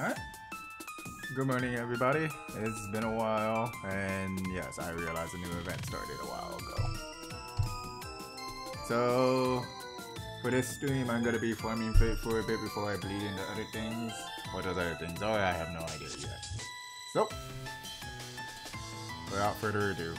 Alright. Good morning, everybody. It's been a while, and yes, I realized a new event started a while ago. So, for this stream, I'm gonna be forming fit for a bit before I bleed into other things. What those other things are, I have no idea yet. So, without further ado.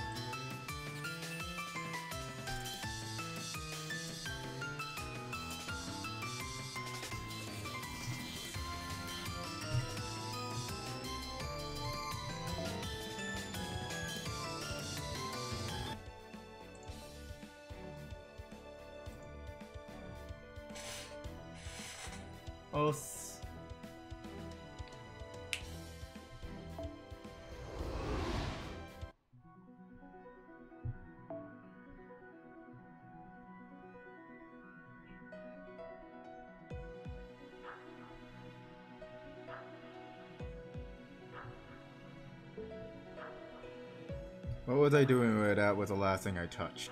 What was I doing with that was the last thing I touched?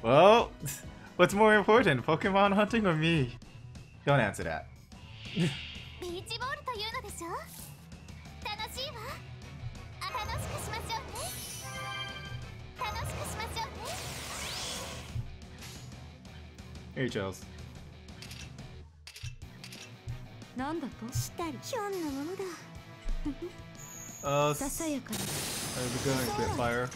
Well, what's more important, Pokemon hunting or me? Don't answer that. Hey, Charles. Are we going Spitfire?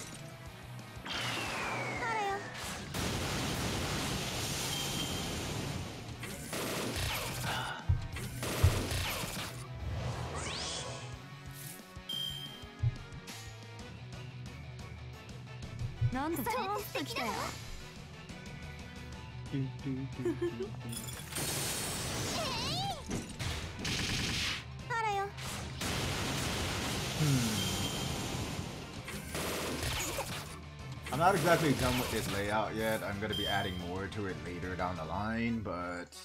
I'm not exactly done with this layout yet. I'm gonna be adding more to it later down the line, but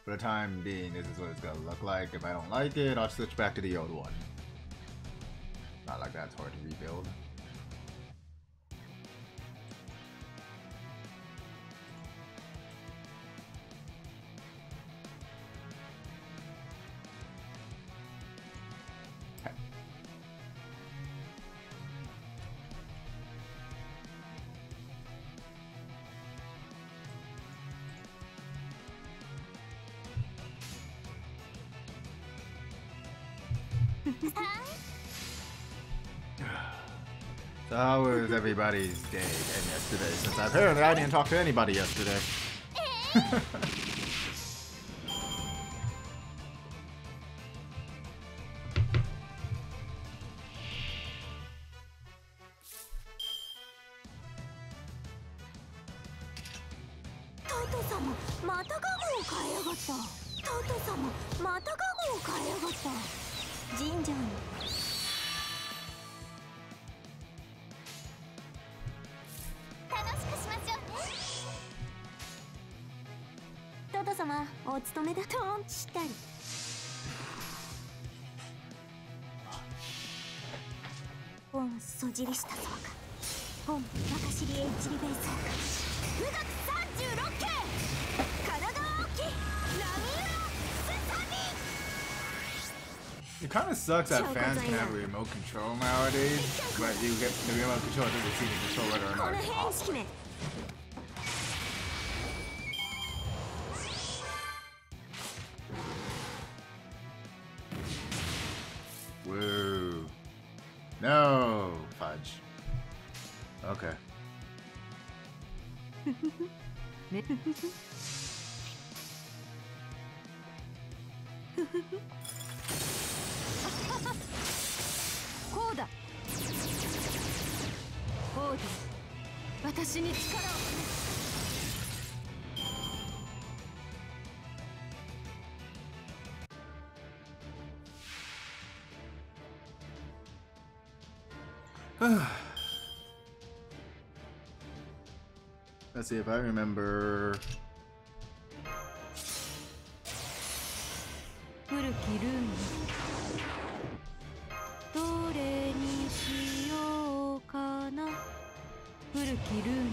for the time being, this is what it's gonna look like. If I don't like it, I'll switch back to the old one. Not like that's hard to rebuild. So how was everybody's day and yesterday? Since apparently I didn't talk to anybody yesterday. It kind of sucks that fans can have a remote control nowadays, but you get the remote control doesn't seem to control whether or not it's possible. Woo. No, fudge. Okay. 私に力を。Let's see if I remember. 古きルーンどれにしようかな。古きルーン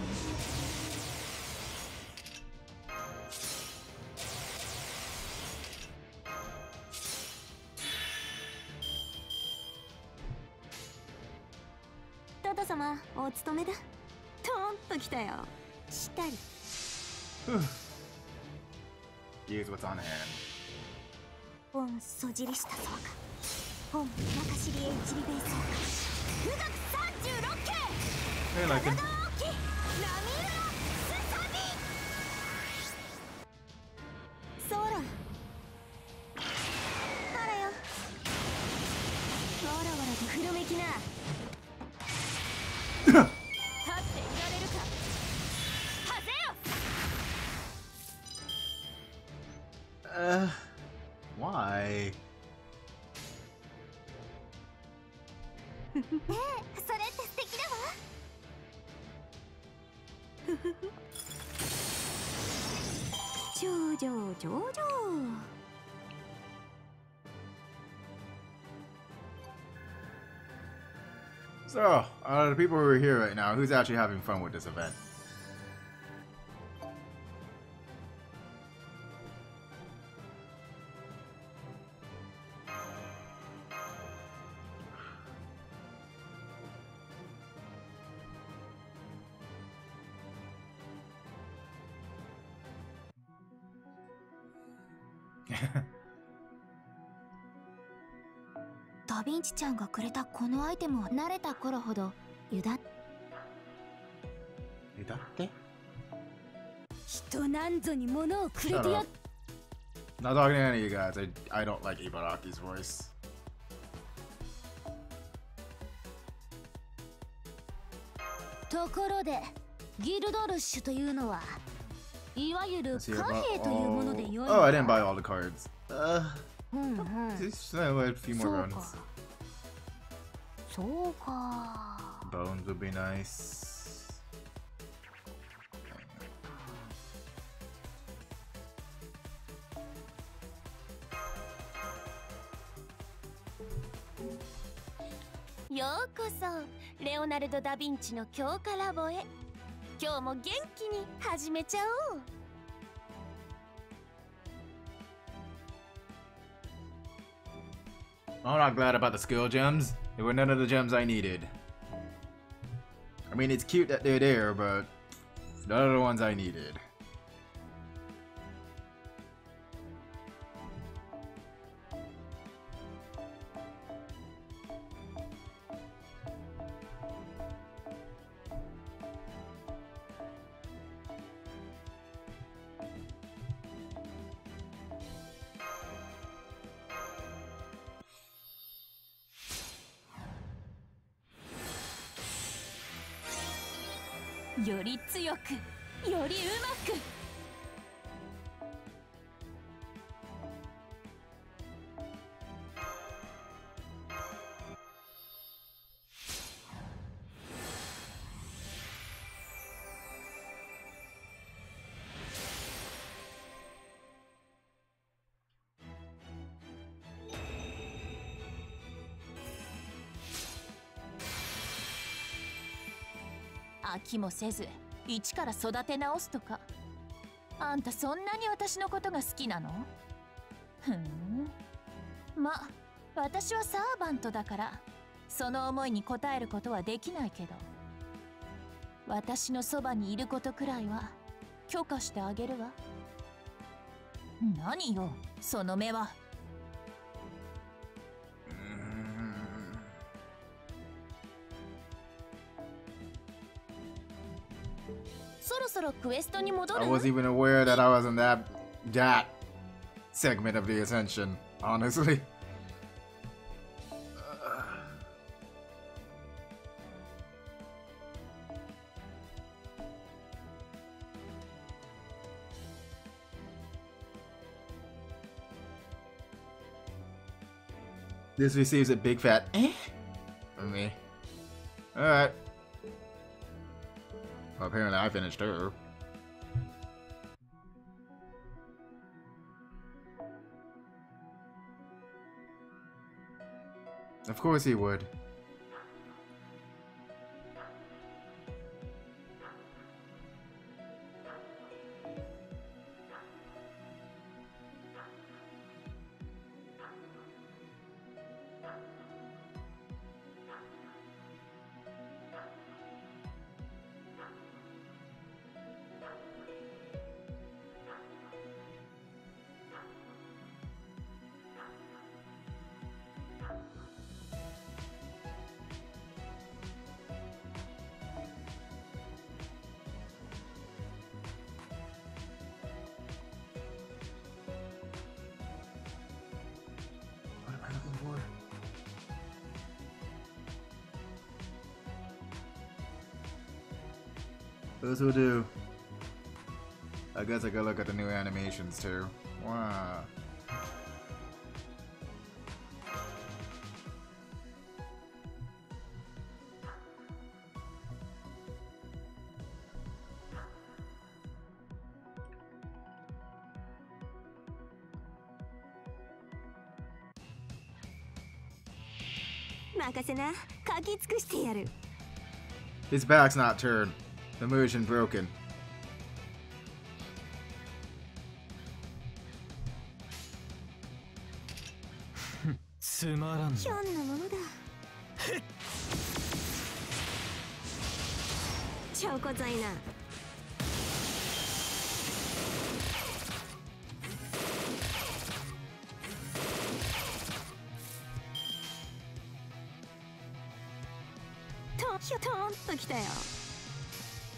トド様お勤めだ。トーンときたよ。したり Here's what's on hand. 本そじりしたそうか。本中知りへ一里ベースをか。富岳36系 Hey, like 体大きいラミウラスサビ。ソーラあらよ。わらわらとふるめきな。立っていられるか。はぜよ。Why? それって素敵だわ。上々上々。So, the people who are here right now, who's actually having fun with this event? Yeah. ダヴィンチちゃんがくれたこのアイテムを慣れた頃ほど油断。人なんぞに物をくれてやっ。 Not talking to any of you guys. I don't like Ibaraki's voice. ところでギルドルッシュというのはいわゆる Let's see 貨 about- 幣というもので良いの Oh, I か。 didn't buy all the cards. うんうん。 Just a few そ more う runs. か。そうか。 Bones would be nice. ようこそレオナルド・ダ・ヴィンチの強化ラボへ。今日も元気に始めちゃおう。 I'm not glad about the skill gems. They were none of the gems I needed. I mean, it's cute that they're there, but none of the ones I needed.「より強くよりうまく」。 飽きもせず一から育て直すとか。あんたそんなに私のことが好きなの？ふん。ま、私はサーバントだからその思いに応えることはできないけど、私のそばにいることくらいは許可してあげるわ。何よその目は。そろそろクエストに戻る？ I wasn't even aware that I was in that segment of the Ascension, honestly. This receives a big fat eh from me. Alright. Well, apparently I finished her. Of course he would. Those will do. I guess I could look at the new animations too. Wow. His back's not turned. The motion broken.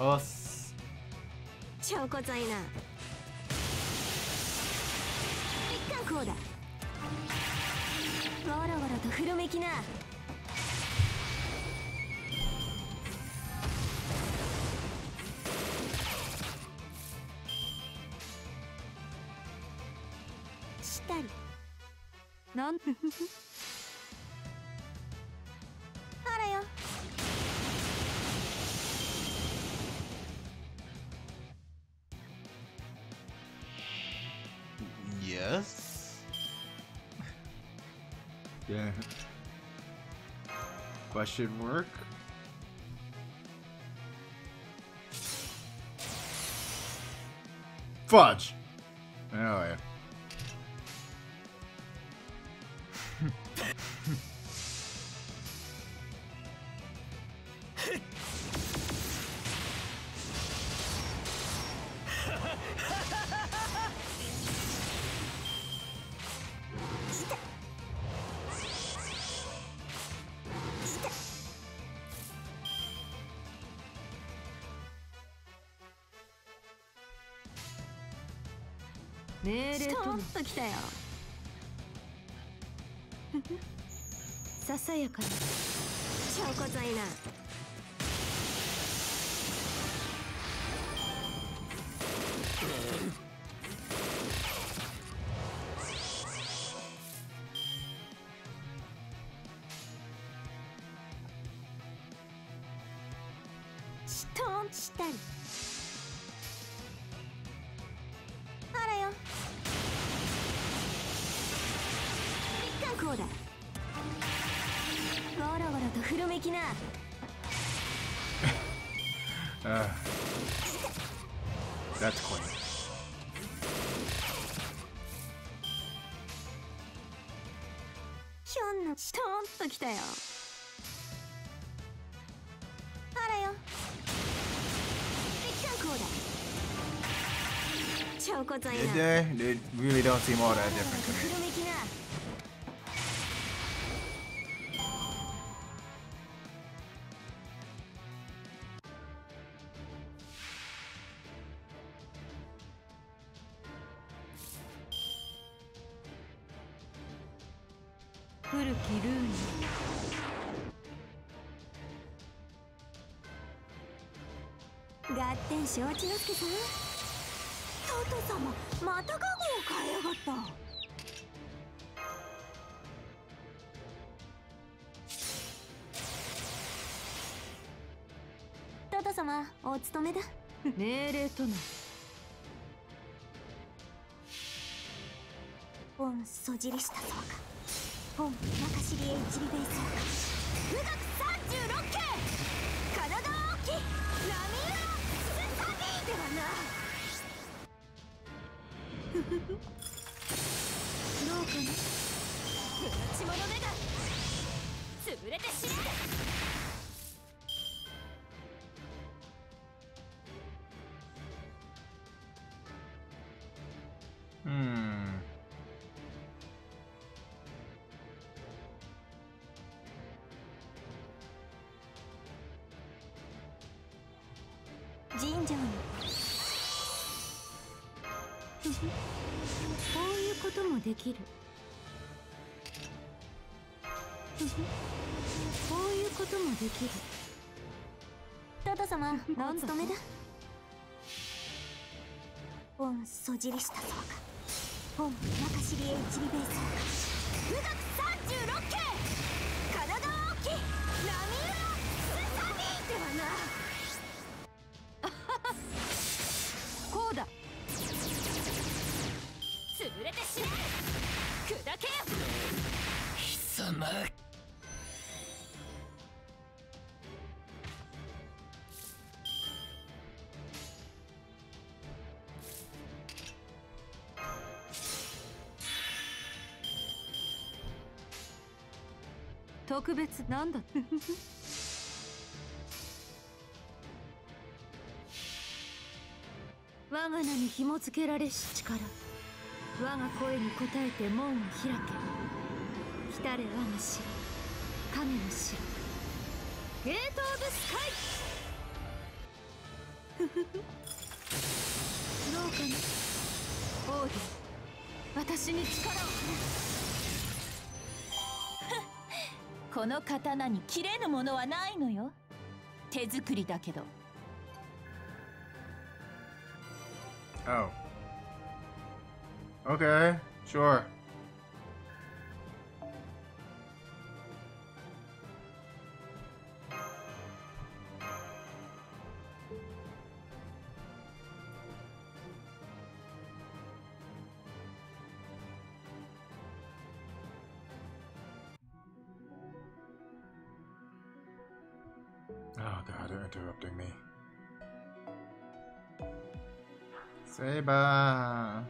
Us. 超骨材な。一貫こうだ。わらわらと古めきな。したり。なんあらよ。Yes. Yeah. Question mark? Fudge! Oh yeah.ストーンときたよ。ささやかな証拠材な。ストーンしたり。あらよ。こうだ。わらわらと古めきな。That's cool. ひょんなストーンときたよ。あらよ。一貫こうだ。証拠材な。They really don't seem all that different to me. 古めきな。古きルーニ合点承知の助さん。トト様またカゴを変えやがった。様お務めだ。命令とな。オンそじりしたそうか。オン中知りへ一里ベイそうか。富岳36系神奈川沖ラミウラスサビーではな。ふふふ。どうかな。不立ち者めが潰れて死ね。尋常に。ふふ。こういうこともできる。ふふ。こういうこともできる。トト様なんだお務めだ。オンそじりしたそうか。オン中知りへ一里ベイそうか。富岳36系神奈川沖ラミウラスサビーではな。こうだ。潰れて死ね。砕けよ貴様。特別なんだ。我が名に紐付けられし力、我が声に応えて門を開け。来たれ我が城、影の城、ゲート・オブ・スカイ。ふふふ。どうかな。オーディ、私に力をくれ。この刀に切れぬものはないのよ。手作りだけど。Oh. Okay, sure. Oh god, they're interrupting me. Saber.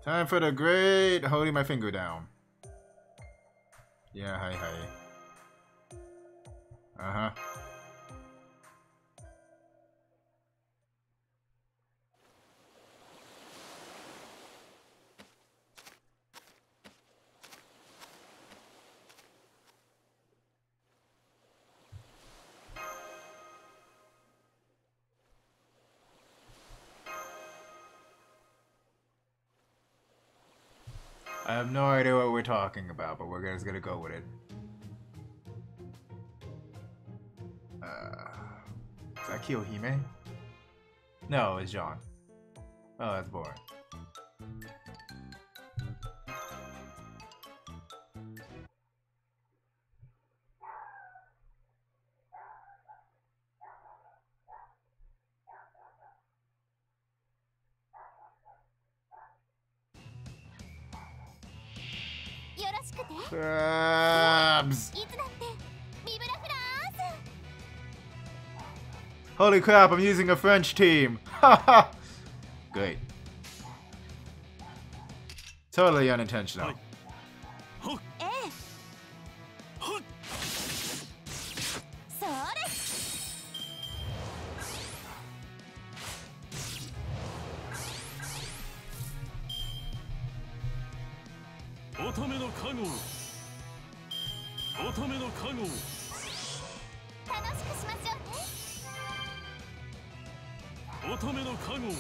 Time for the great holding my finger down. Yeah, hi. Uh-huh. I have no idea what we're talking about, but we're just gonna go with it. Is that Kiyohime? No, it's John. Oh, that's boring. Crabs! Holy crap, I'm using a French team! Haha! Great. Totally unintentional. 乙女の加護を。楽しくしましょうね。乙女の加護を。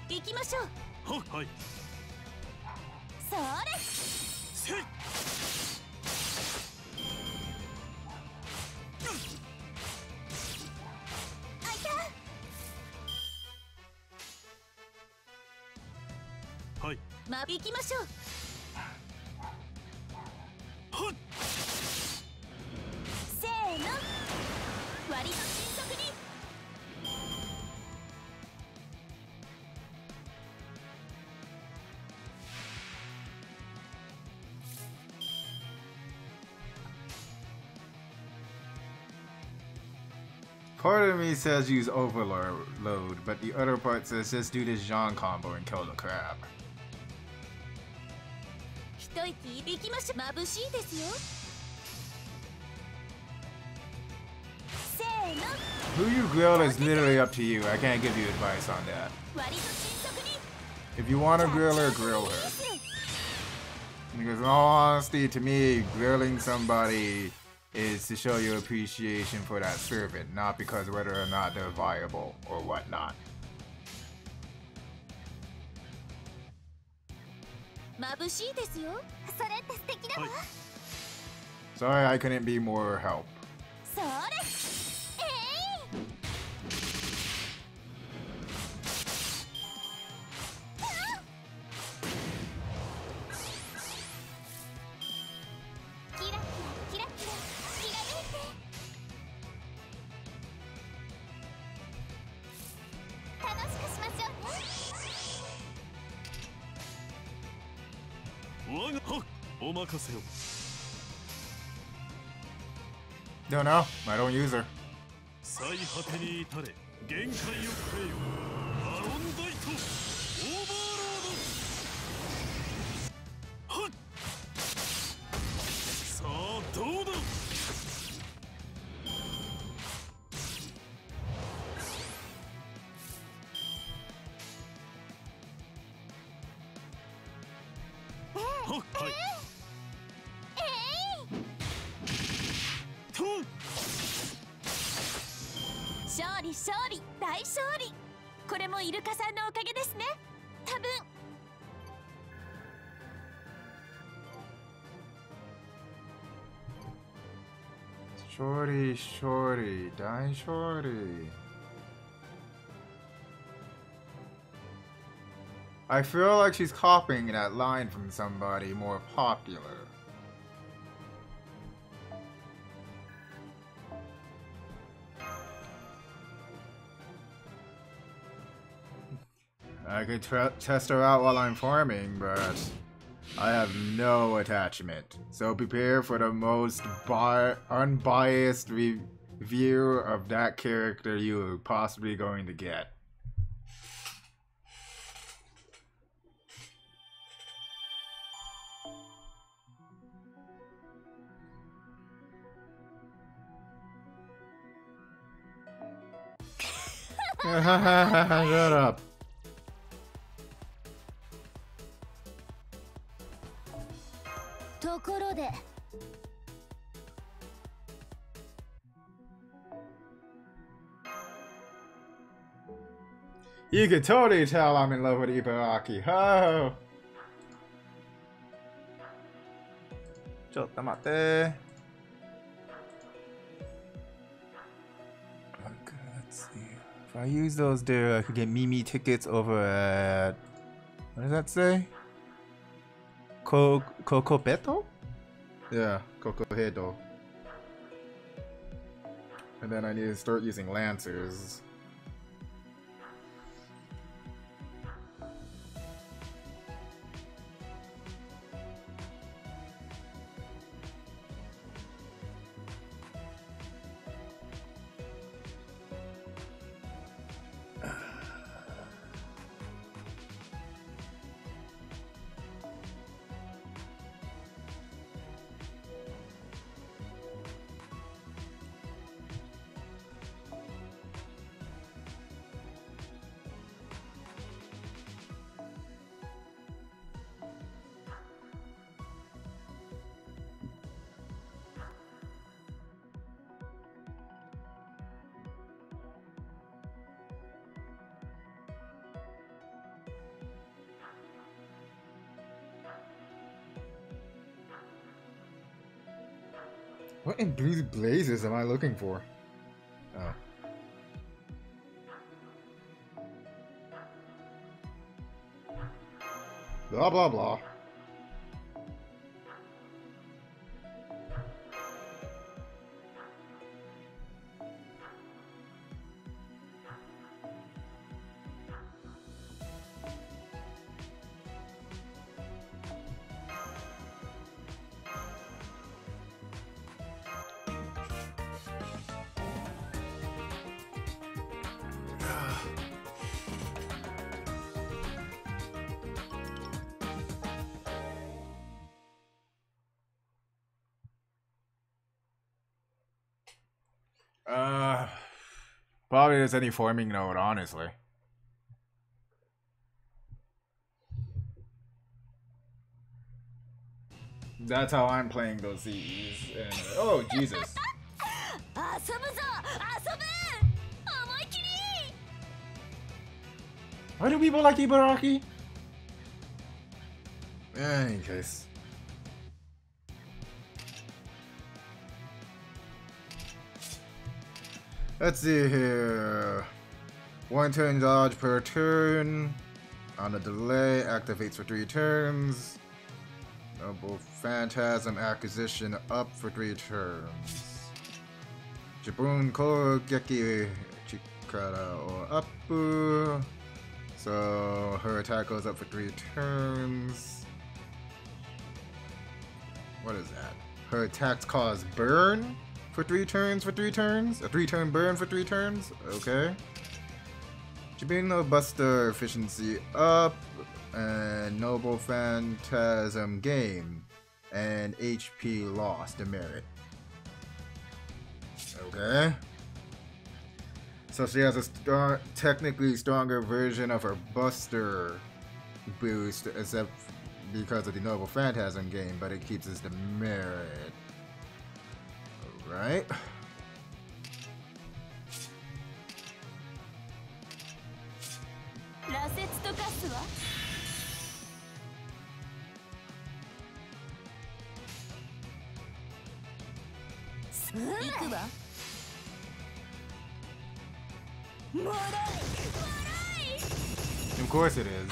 行きましょう。はい。それ。せい。あいた。はい。行きましょう。はっ。せーの。割と迅速に。Part of me says use overload, but the other part says just do this Jean combo and kill the crab. 一息行きましょう。眩しいですよ。せーの。 Who you grill is literally up to you. I can't give you advice on that. 割と迅速に。 If you want to grill her, grill her. Because in all honesty, to me, grilling somebody is to show your appreciation for that servant, not because whether or not they're viable or whatnot. 眩しいですよ。それって素敵だわ。Sorry I couldn't be more help. それ。キラキラキラキラきらめいて。楽しくしましょうね。我がはっお任せを。 Don't know. I don't use her. 最果てに至れ限界を超えよ。アロンダイトオーバーロード。はっ。さあどうだ。はっはい。と。勝利勝利大勝利。これもイルカさんのおかげですね。多分。 Shorty, shorty, die shorty. I feel like she's copying that line from somebody more popular. I could test her out while I'm farming, but I have no attachment. So prepare for the most unbiased review of that character you are possibly going to get. Shut up. You can totally tell I'm in love with Ibaraki. Oh. ちょっと待って。 Let's see. If I use those there, I could get Mimi tickets over at... What does that say? Cocopeto? Yeah, Cocopeto. And then I need to start using Lancers. What in blue blazes am I looking for? Oh. Blah blah blah. Probably there's any forming node, honestly. That's how I'm playing those CEs. And, oh, Jesus. Why do people like Ibaraki? In any case. Let's see here. 1 turn dodge per turn. On a delay, activates for 3 turns. Noble Phantasm acquisition up for 3 turns. Jibun Kogeki Chikara or Uppu. So her attack goes up for 3 turns. What is that? Her attacks cause burn for 3 turns for 3 turns? A 3-turn burn for 3 turns? Okay. Jibino Buster efficiency up, and Noble Phantasm gain, and HP lost to merit. Okay. So she has a technically stronger version of her Buster boost, except because of the Noble Phantasm gain, but it keeps its demerit. Alright. Of course it is.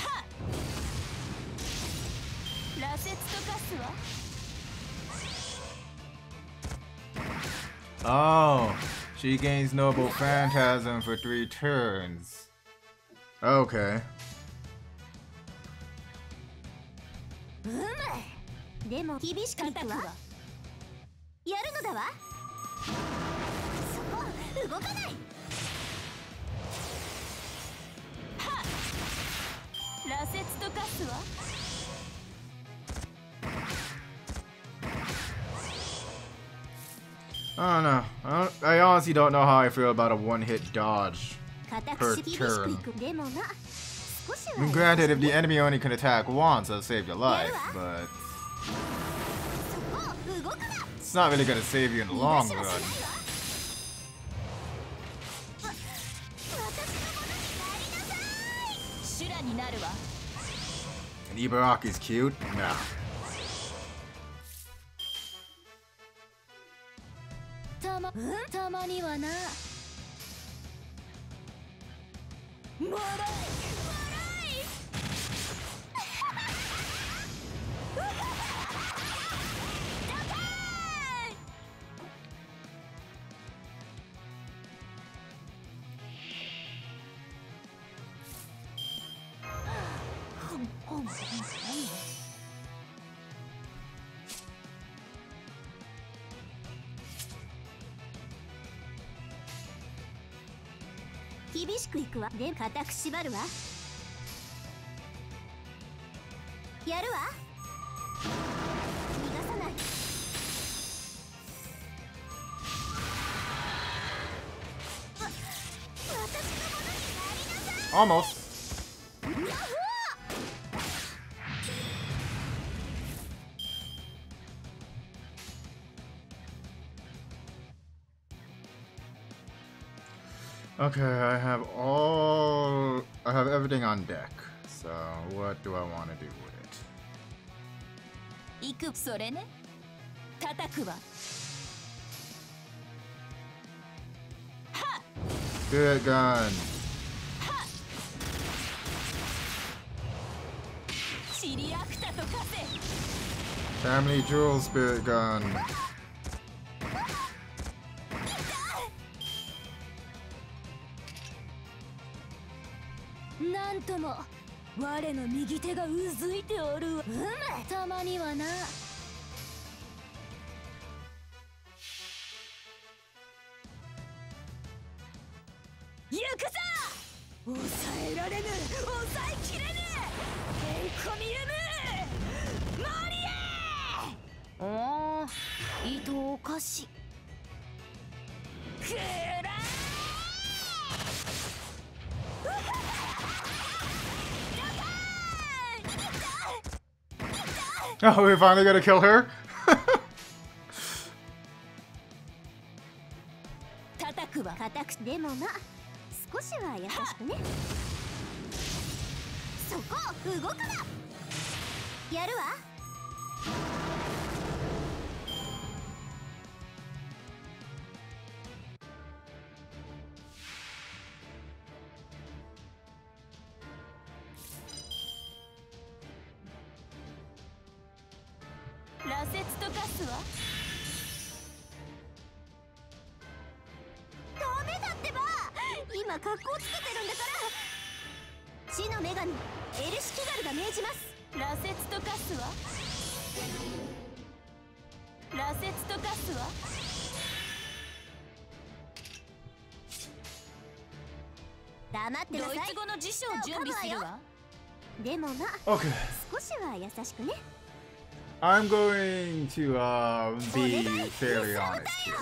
Oh, she gains Noble Phantasm for 3 turns. Okay. でも厳しくいくわ。やるのだわ。そこ動かない。はっ。羅刹と化すわ。I don't know. I honestly don't know how I feel about a one-hit dodge per turn. I mean, granted, if the enemy only can attack once, that'll save your life, but it's not really gonna save you in the long run. And Ibaraki's cute? Nah.厳しくいくわ。で、固く縛るわ。やるわ。逃がさない。私のものになりなさい。 Almost. Okay, I have everything on deck. So, what do I want to do with it? 行くそれね。叩くわ。Spirit gun. Family jewel spirit gun. なんとも我の右手がうずいておるわ。たまにはな。行くぞ。抑えられぬ、抑えきれぬ。へんこみゆむ。マリエ。おー、糸おかし。くらOh, we're finally gonna kill her? 叩くわ。硬くでもな、少しは優しくね。そこ動くな。やるわ。羅刹と化すわ。ダメだってば。今格好つけてるんだから。死の女神エルシキガルが命じます。羅刹と化すわ。羅刹と化すわ。黙ってなさい。ドイツ語の辞書を準備するわ。でもな、 Okay. 少しは優しくね。 I'm going to be fairly honest here.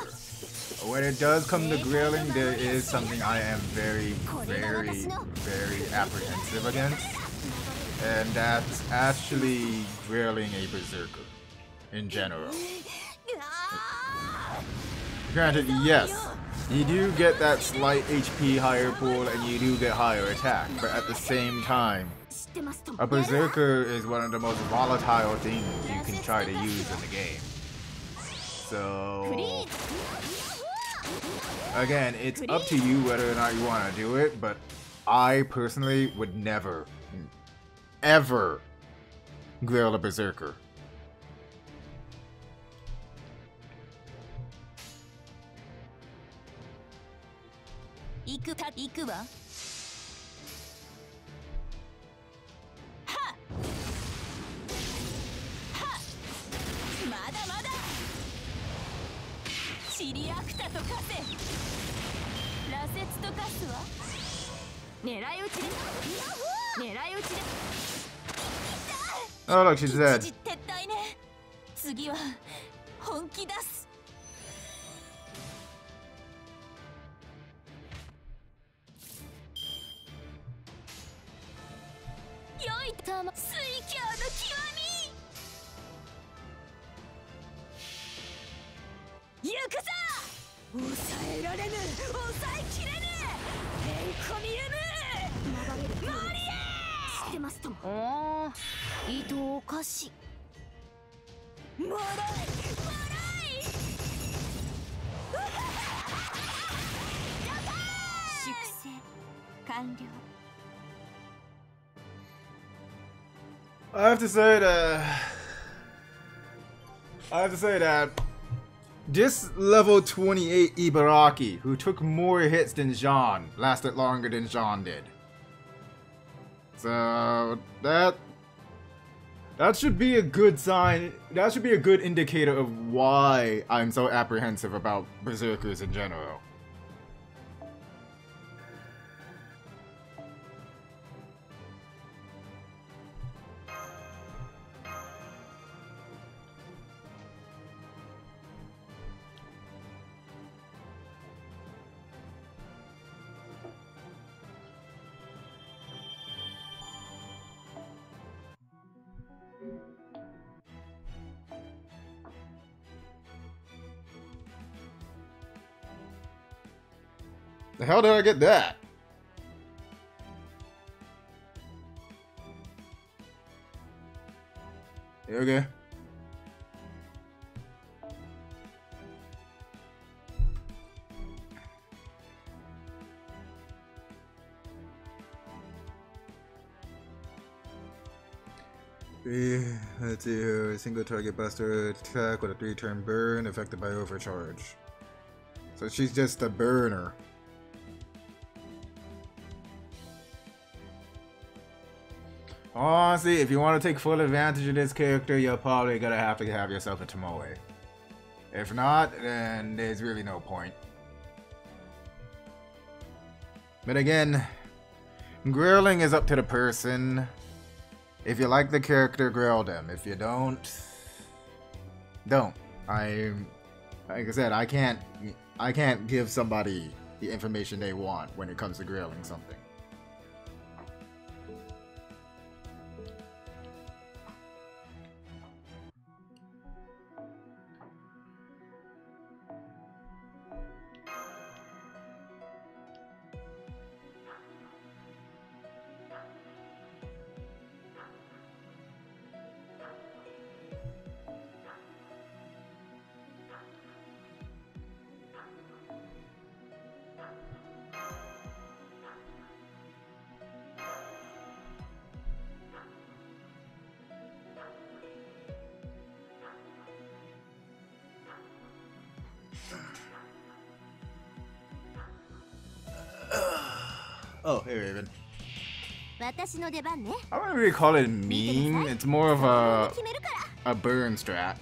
When it does come to grilling, there is something I am very apprehensive against. And that's actually grilling a berserker in general. Granted, yes, you do get that slight HP higher pool and you do get higher attack, but at the same time, a berserker is one of the most volatile things you can try to use in the game. So, again, it's up to you whether or not you want to do it, but I personally would never, ever grill a berserker. Oh, look, she's dead. 撤退ね。次は本気出す。良い玉水郷の極み。行くぞ。抑えられぬ、抑えきれぬ。へんこみゆむ。マリエ。知ってますとも。おー、糸おかし。もらいもらい。粛清完了。 I have to say that this level 28 Ibaraki, who took more hits than Jean, lasted longer than Jean did. So that should be a good sign. That should be a good indicator of why I'm so apprehensive about berserkers in general. The hell did I get that? You okay? Let's see here. A single target buster attack with a 3-turn burn affected by overcharge. So she's just a burner. Honestly, if you want to take full advantage of this character, you're probably gonna have to have yourself a Tomoe. If not, then there's really no point. But again, grilling is up to the person. If you like the character, grill them. If you don't, don't. Like I said, I can't give somebody the information they want when it comes to grilling something. Oh, hey Raven. I wouldn't really call it mean. It's more of a burn strat.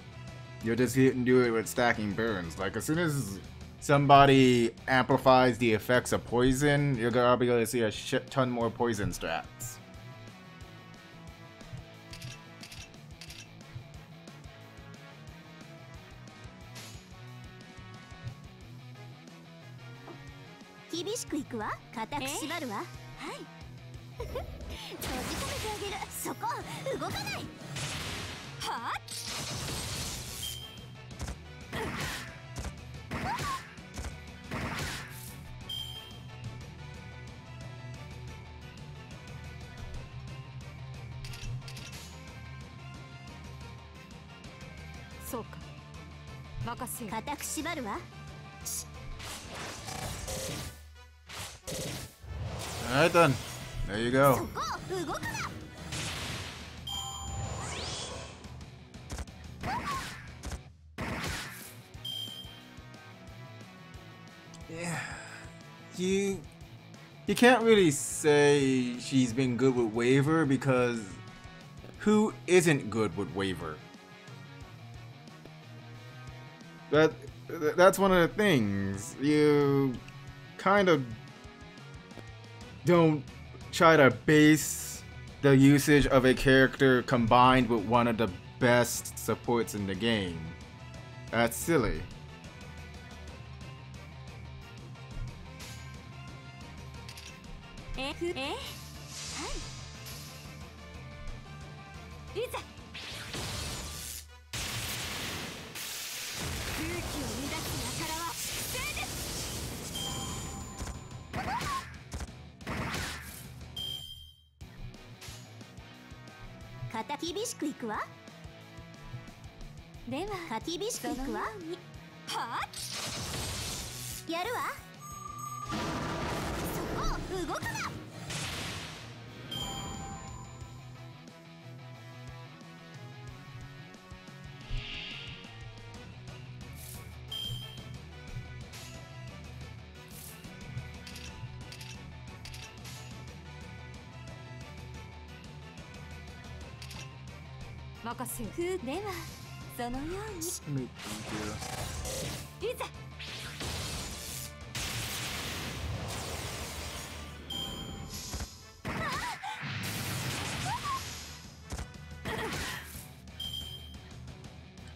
You're just hitting do it with stacking burns. Like as soon as somebody amplifies the effects of poison, you're gonna be able to see a shit ton more poison strats. Alright then, there you go. Yeah, you can't really say she's been good with Waver because who isn't good with Waver? That's one of the things. You kind of don't try to base the usage of a character combined with one of the best supports in the game. That's silly.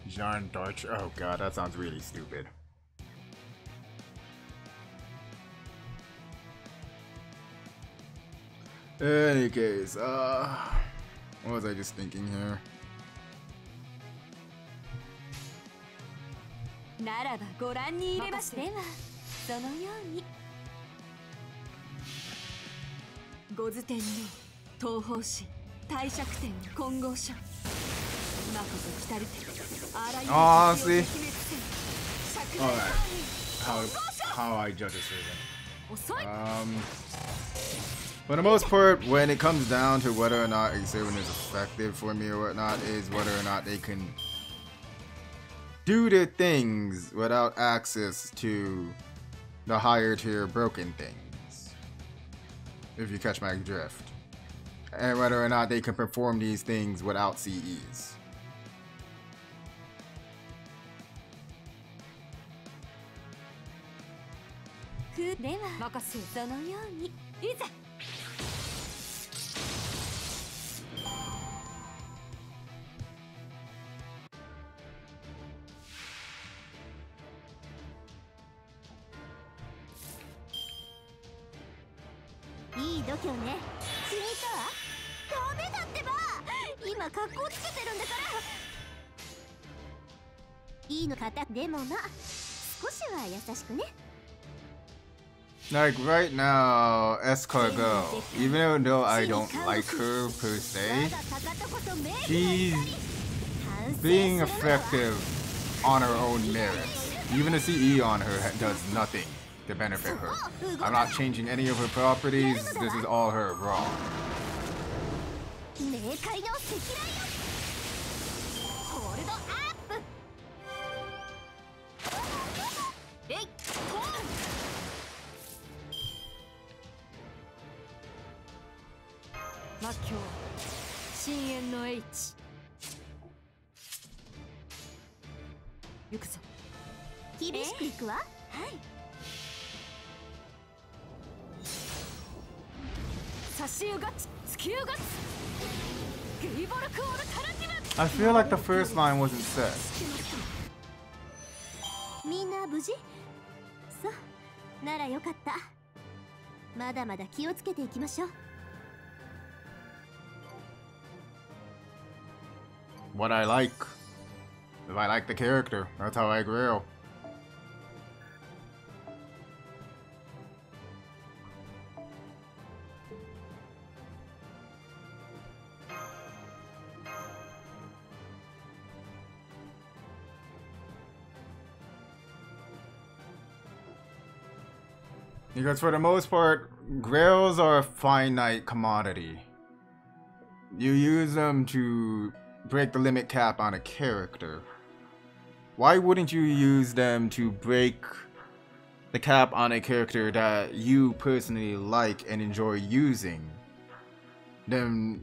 Jean Dutch. Oh god, that sounds really stupid. In any case, what was I just thinking here? Honestly, alright, how I judge this season. For the most part, when it comes down to whether or not a servant is effective for me or whatnot, is whether or not they can do the things without access to the higher tier broken things. If you catch my drift. And whether or not they can perform these things without CEs.いい度胸ね。気に入ったわ。ダメだってば。今格好つけてるんだから。いいの方でもまあ少しは優しくね。Like right now, Escargot, even though I don't like her per se, she's being effective on her own merits. Even the CE on her does nothing to benefit her. I'm not changing any of her properties, this is all her raw. I feel like the first line wasn't said. みんな無事？そう、ならよかった。まだまだ気をつけていきましょう。What I like. If I like the character, that's how I grow. Because for the most part, grails are a finite commodity. You use them to break the limit cap on a character. Why wouldn't you use them to break the cap on a character that you personally like and enjoy using? Them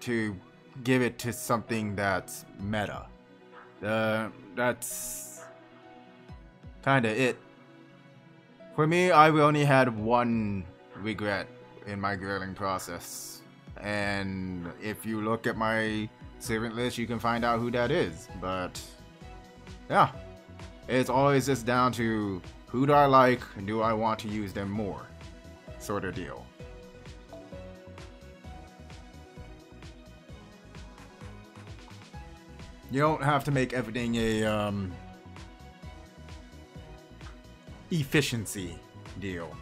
to give it to something that's meta. That's kinda it. For me, I've only had one regret in my grailing process. And if you look at my servant list, you can find out who that is. But yeah, it's always just down to who do I like and do I want to use them more, sort of deal. You don't have to make everything a efficiency deal.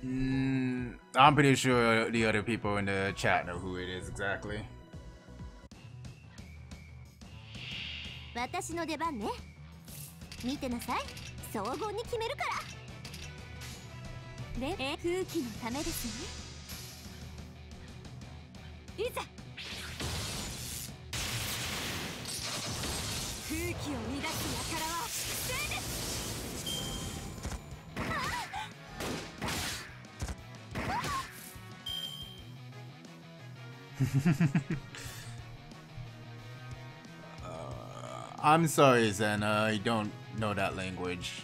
I'm pretty sure the other people in the chat know who it is exactly. 私の出番ね。見てなさい。総合に決めるから。で、空気のためですね。いざ。空気を乱す輩は不正です。I'm sorry, Zen. I don't know that language.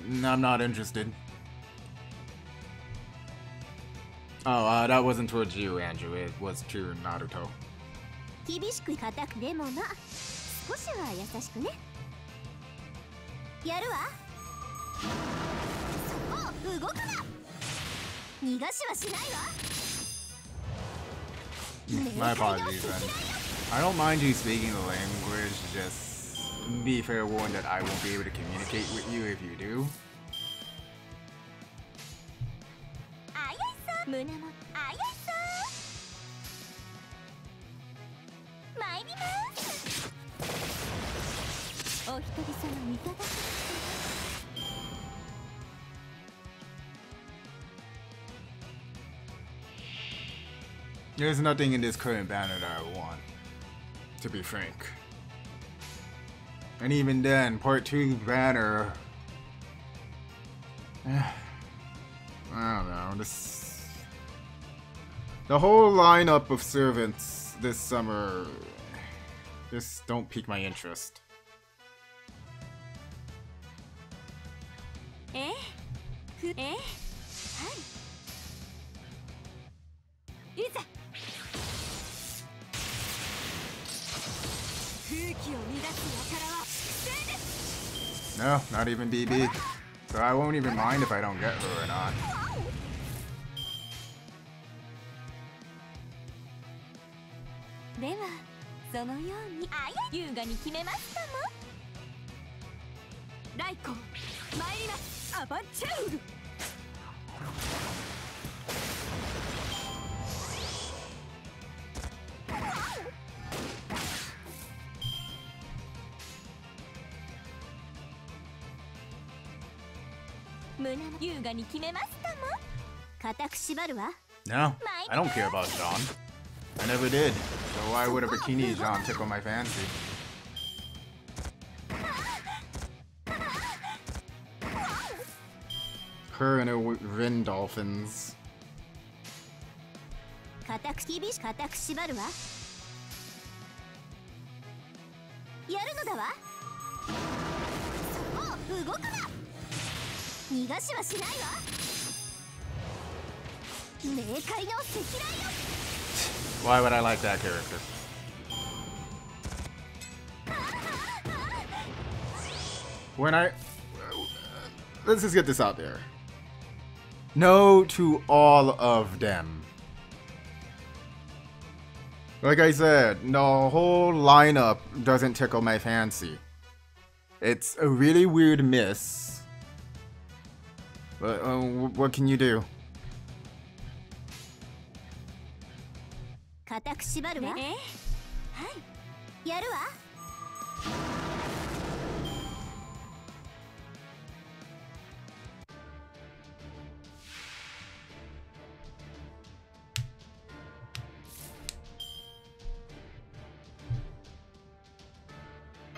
I'm not interested. Oh, that wasn't towards you, Andrew. It was to Naruto. 厳しく固くでもな、少しは優しくね。やるわ。そこ動くな。逃がしはしないわ。My apologies, then. I don't mind you speaking the language, just be fair warned that I won't be able to communicate with you if you do. あやいさん、胸もあやいさります。お一人様いただきます。There's nothing in this current banner that I want, to be frank. And even then, part 2 banner, I don't know, the whole lineup of servants this summer just don't pique my interest. いざ No, not even BB. So I won't even mind if I don't get her or not. ではそのように優雅に決めますかも。ライコン参ります。アバンチャウル。胸の優雅に決めますかも。固く縛るわ。 No, I don't care about Jean. I never did. So why would a bikini Jean tickle my fancy? Her and her Rin dolphins. 固く縛るわ。やるのだわ。そこ動くな。逃がしはしないわ。冥界の赤雷よ。 Why would I like that character? When let's just get this out there. No to all of them. Like I said, the whole lineup doesn't tickle my fancy. It's a really weird miss. But what can you do? 固く縛るわ。はい。やるわ。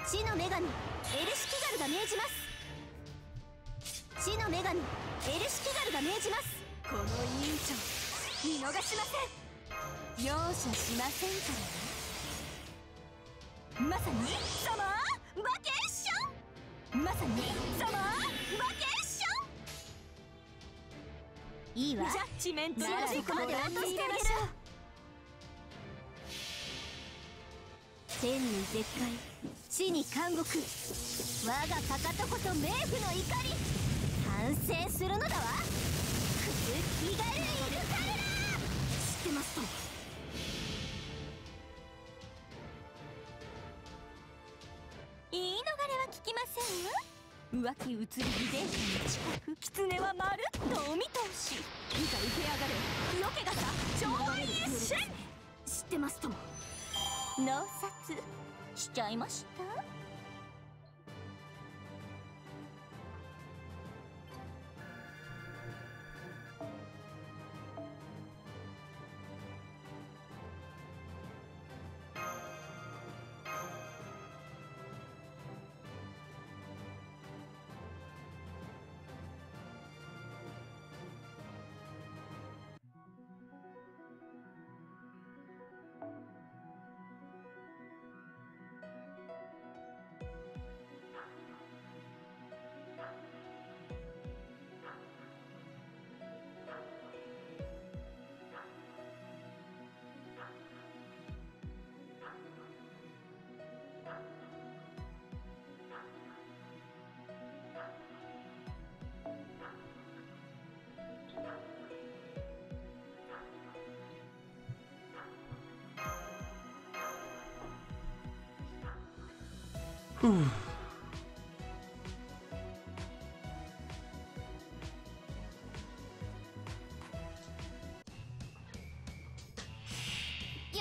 死の女神エルシキガルが命じます。死の女神エルシキガルが命じます。この委員長見逃しません。 容赦しませんからね。まさにサマーバケーション。まさにサマーバケーション。いいわ。ジャッジメントの事故まで落としてあげる。天に絶海、地に監獄。我がかかとこと冥府の怒り。反省するのだわ。気軽いるからだ。知ってますと。 言い逃れは聞きませんわ。浮気移り遺伝子に近く、狐はまるっとお見通し。いざ受け上がれ、よけがさ、超一瞬。知ってますとも。脳殺しちゃいました。 よ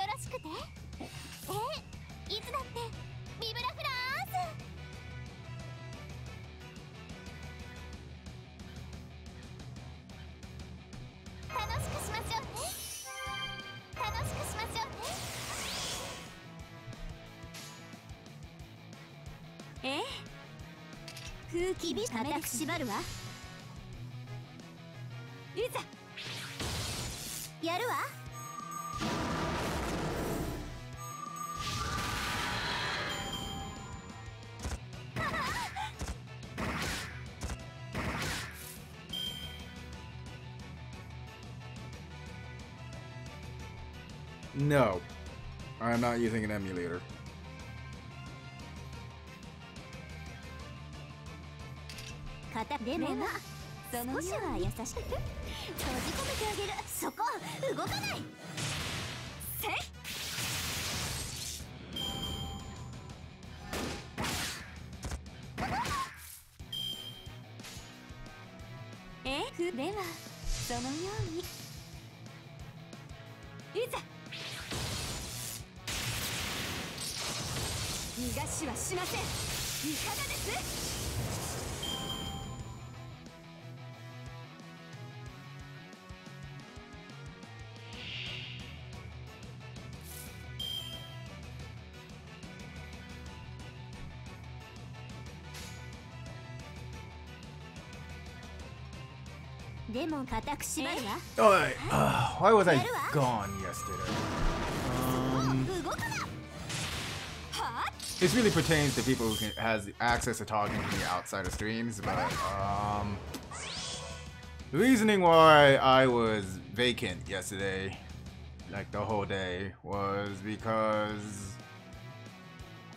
ろしくて。ビブラフランス。楽しくしましょうね。楽しくしましょうね。ええ、空気固く縛るわ。いざやるわ。No, I'm not using an emulator. でもな、少しは優しく閉じ込めてあげる。そこ動かない。せいではそのようにいざ。逃がしはしません。いかがです？でも固く縛るわ。Alright, why was I gone yesterday? This really pertains to people who has access to talking to me outside of streams, but the reasoning why I was vacant yesterday, like the whole day, was because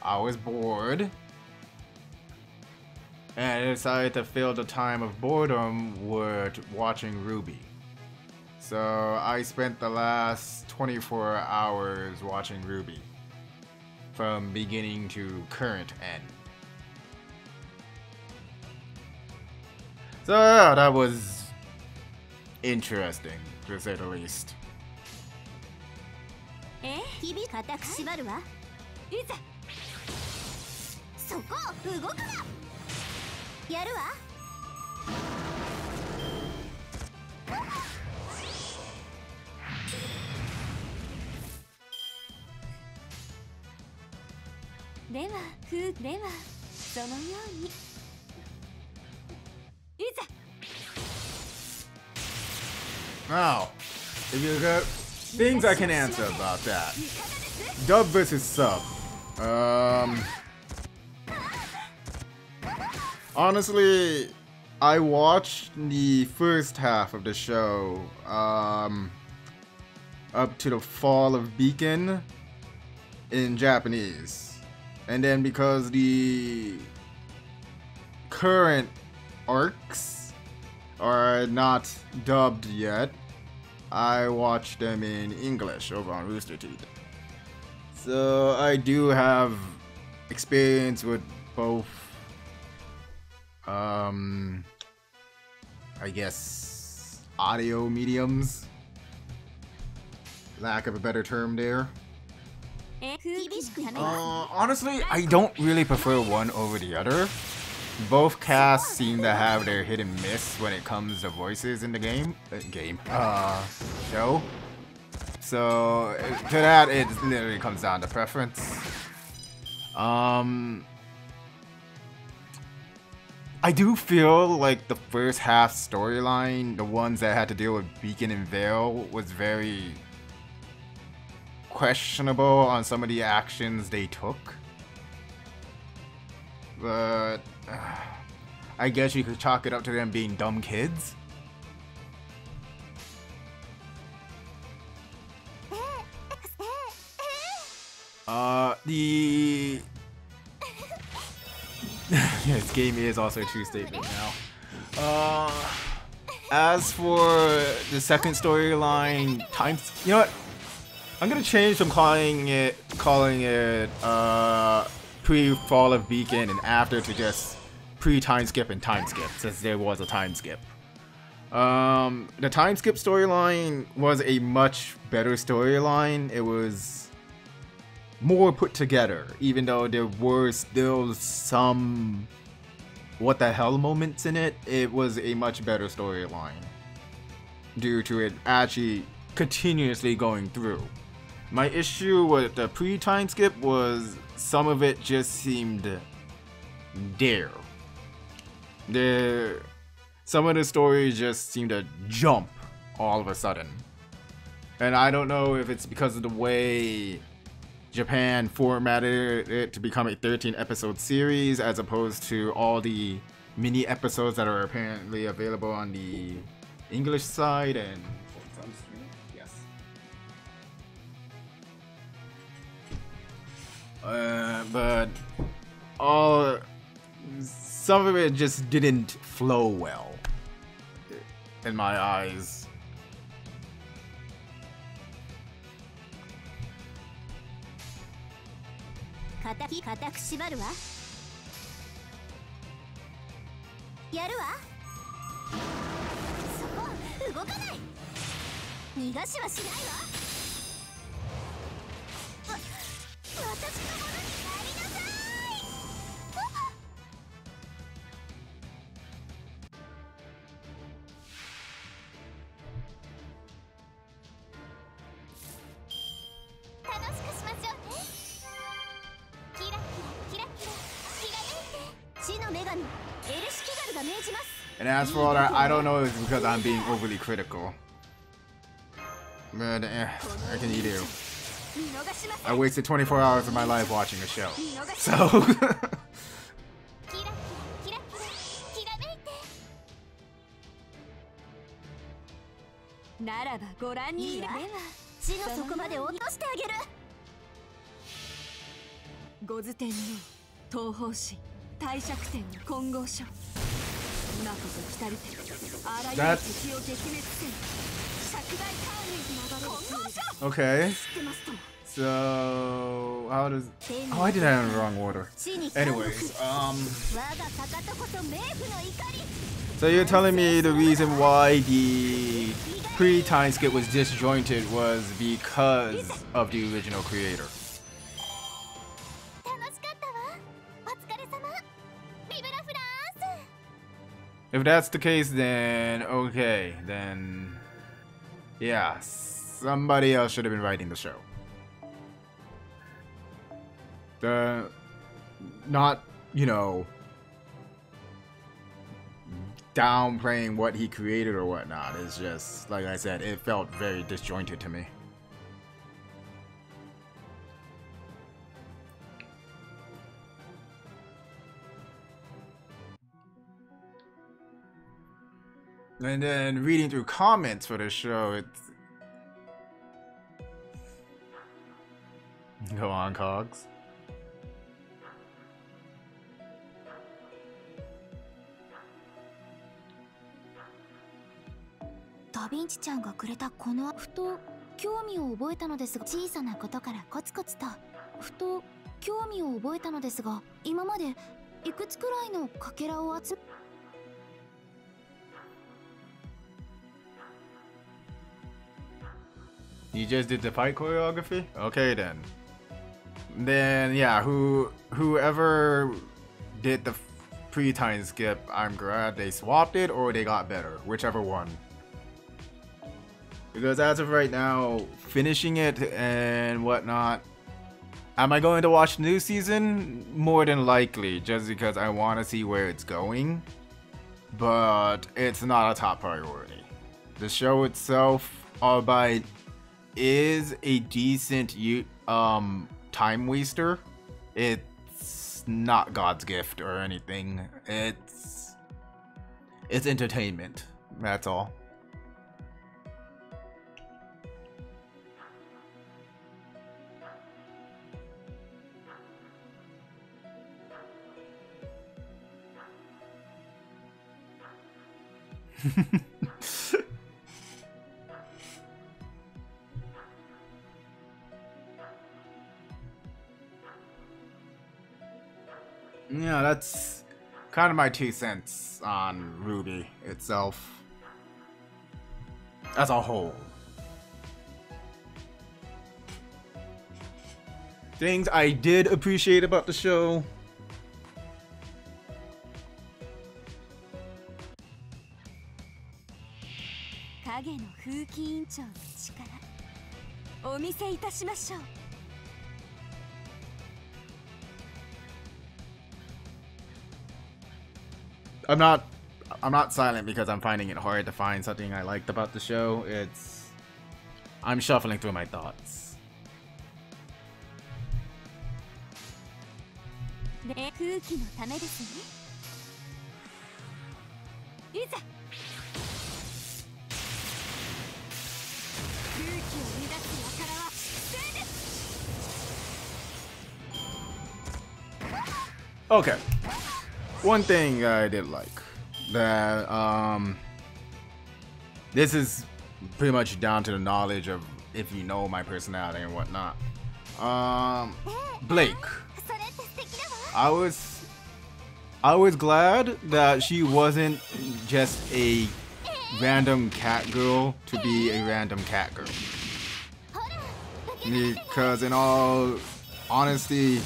I was bored. And I decided to fill the time of boredom with watching RWBY. So I spent the last 24 hours watching RWBY. From beginning to current end. So yeah, that was interesting, to say the least. 日々固く縛るわ。いざ。そこ動くな。やるわ。ではそのようにいざ。 Now, if you got things I can answer about that. Dub versus sub. Honestly, I watched the first half of the show up to the fall of Beacon in Japanese. And then because the current arcs are not dubbed yet, I watched them in English over on Rooster Teeth. So I do have experience with both, I guess, audio mediums. Lack of a better term there. Honestly, I don't really prefer one over the other. Both casts seem to have their hit and miss when it comes to voices in the show. So to that, it literally comes down to preference. I do feel like the first half storyline, the ones that had to deal with Beacon and Vale, was very questionable on some of the actions they took. But I guess you could chalk it up to them being dumb kids. This game is also a true statement now. As for the second storyline, you know what? I'm gonna change from calling it pre-fall of Beacon and after to just pre-time skip and time skip, since there was a time skip. The time skip storyline was a much better storyline. It was more put together, even though there were still some what the hell moments in it. It was a much better storyline due to it actually continuously going through. My issue with the pre-time skip was some of it just seemed there. Some of the stories just seemed to jump all of a sudden. And I don't know if it's because of the way Japan formatted it to become a 13 episode series as opposed to all the mini episodes that are apparently available on the English side and yes. But some of it just didn't flow well in my eyes. And as for all that, I don't know if it's because I'm being overly critical. But I can eat it. I wasted 24 hours of my life watching a show. So... Okay. So how does... Oh, I did that in the wrong order. Anyways, so you're telling me the reason why the pre-time skip was disjointed was because of the original creator. If that's the case, then okay, then yeah, somebody else should have been writing the show. Not, you know, downplaying what he created or whatnot. It's just, like I said, it felt very disjointed to me. And then reading through comments for the show, it's... Go on, Cogs.ダヴィンチちゃんがくれたこのふと興味を覚えたのですが、小さなことからコツコツとふと興味を覚えたのですが、今までいくつくらいのかけらを集め You just did the fight choreography? Okay then. Then yeah, whoever did the pre-time skip, I'm glad they swapped it or they got better, whichever one. Because as of right now, finishing it and whatnot, am I going to watch the new season? More than likely, just because I want to see where it's going. But it's not a top priority. The show itself, albeit is a decent time waster. It's not God's gift or anything. It's entertainment. That's all. Yeah, that's kind of my 2 cents on RWBY itself as a whole. things I did appreciate about the show. I'm not silent because I'm finding it hard to find something I liked about the show. I'm shuffling through my thoughts. Okay. One thing I did like that this is pretty much down to the knowledge of if you know my personality and whatnot. Blake. I was glad that she wasn't just a random cat girl to be a random cat girl. Because in all honesty,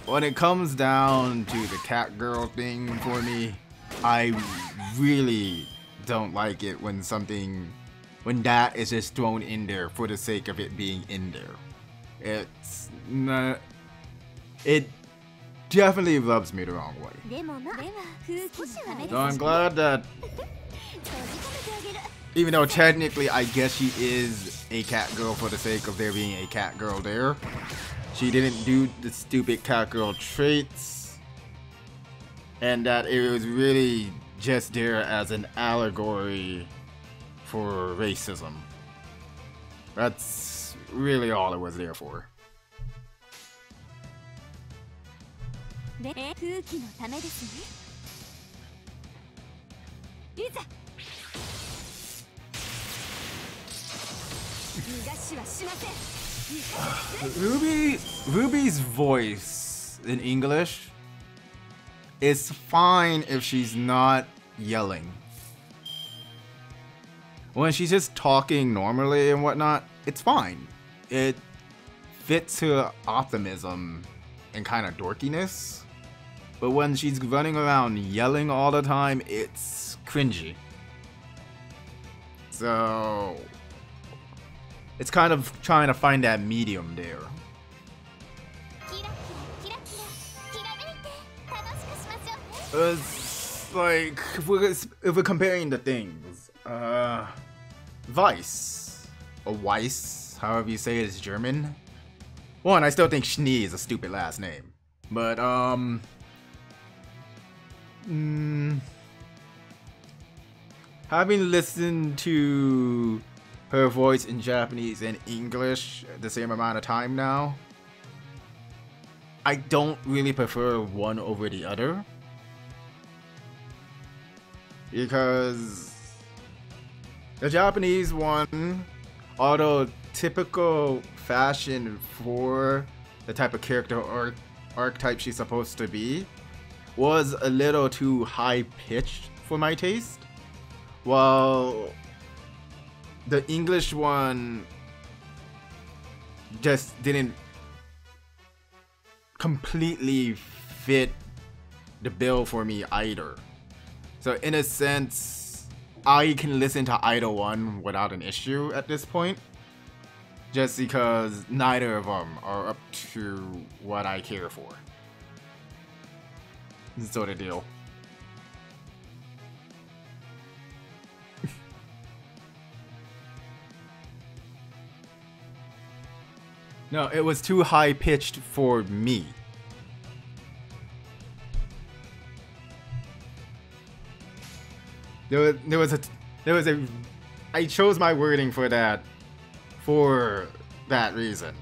when it comes down to the cat girl thing for me, I really don't like it when that is just thrown in there for the sake of it being in there. It definitely rubs me the wrong way. So I'm glad that, even though technically I guess she is a cat girl for the sake of there being a cat girl there, she didn't do the stupid cat girl traits, and that it was really just there as an allegory for racism. That's really all it was there for. Ruby's voice in English is fine if she's not yelling. When she's just talking normally and whatnot, it's fine. It fits her optimism and kind of dorkiness. But when she's running around yelling all the time, it's cringy. So it's kind of trying to find that medium there. It's like, if we're comparing the things, Weiss, or Weiss, however you say it, is German. One, I still think Schnee is a stupid last name. But, having listened to her voice in Japanese and English the same amount of time now, I don't really prefer one over the other. Because the Japanese one, although typical fashion for the type of character archetype she's supposed to be, was a little too high-pitched for my taste. While the English one just didn't completely fit the bill for me either. So in a sense, I can listen to either one without an issue at this point, just because neither of them are up to what I care for. Sort of deal. No, it was too high-pitched for me. I chose my wording for that reason.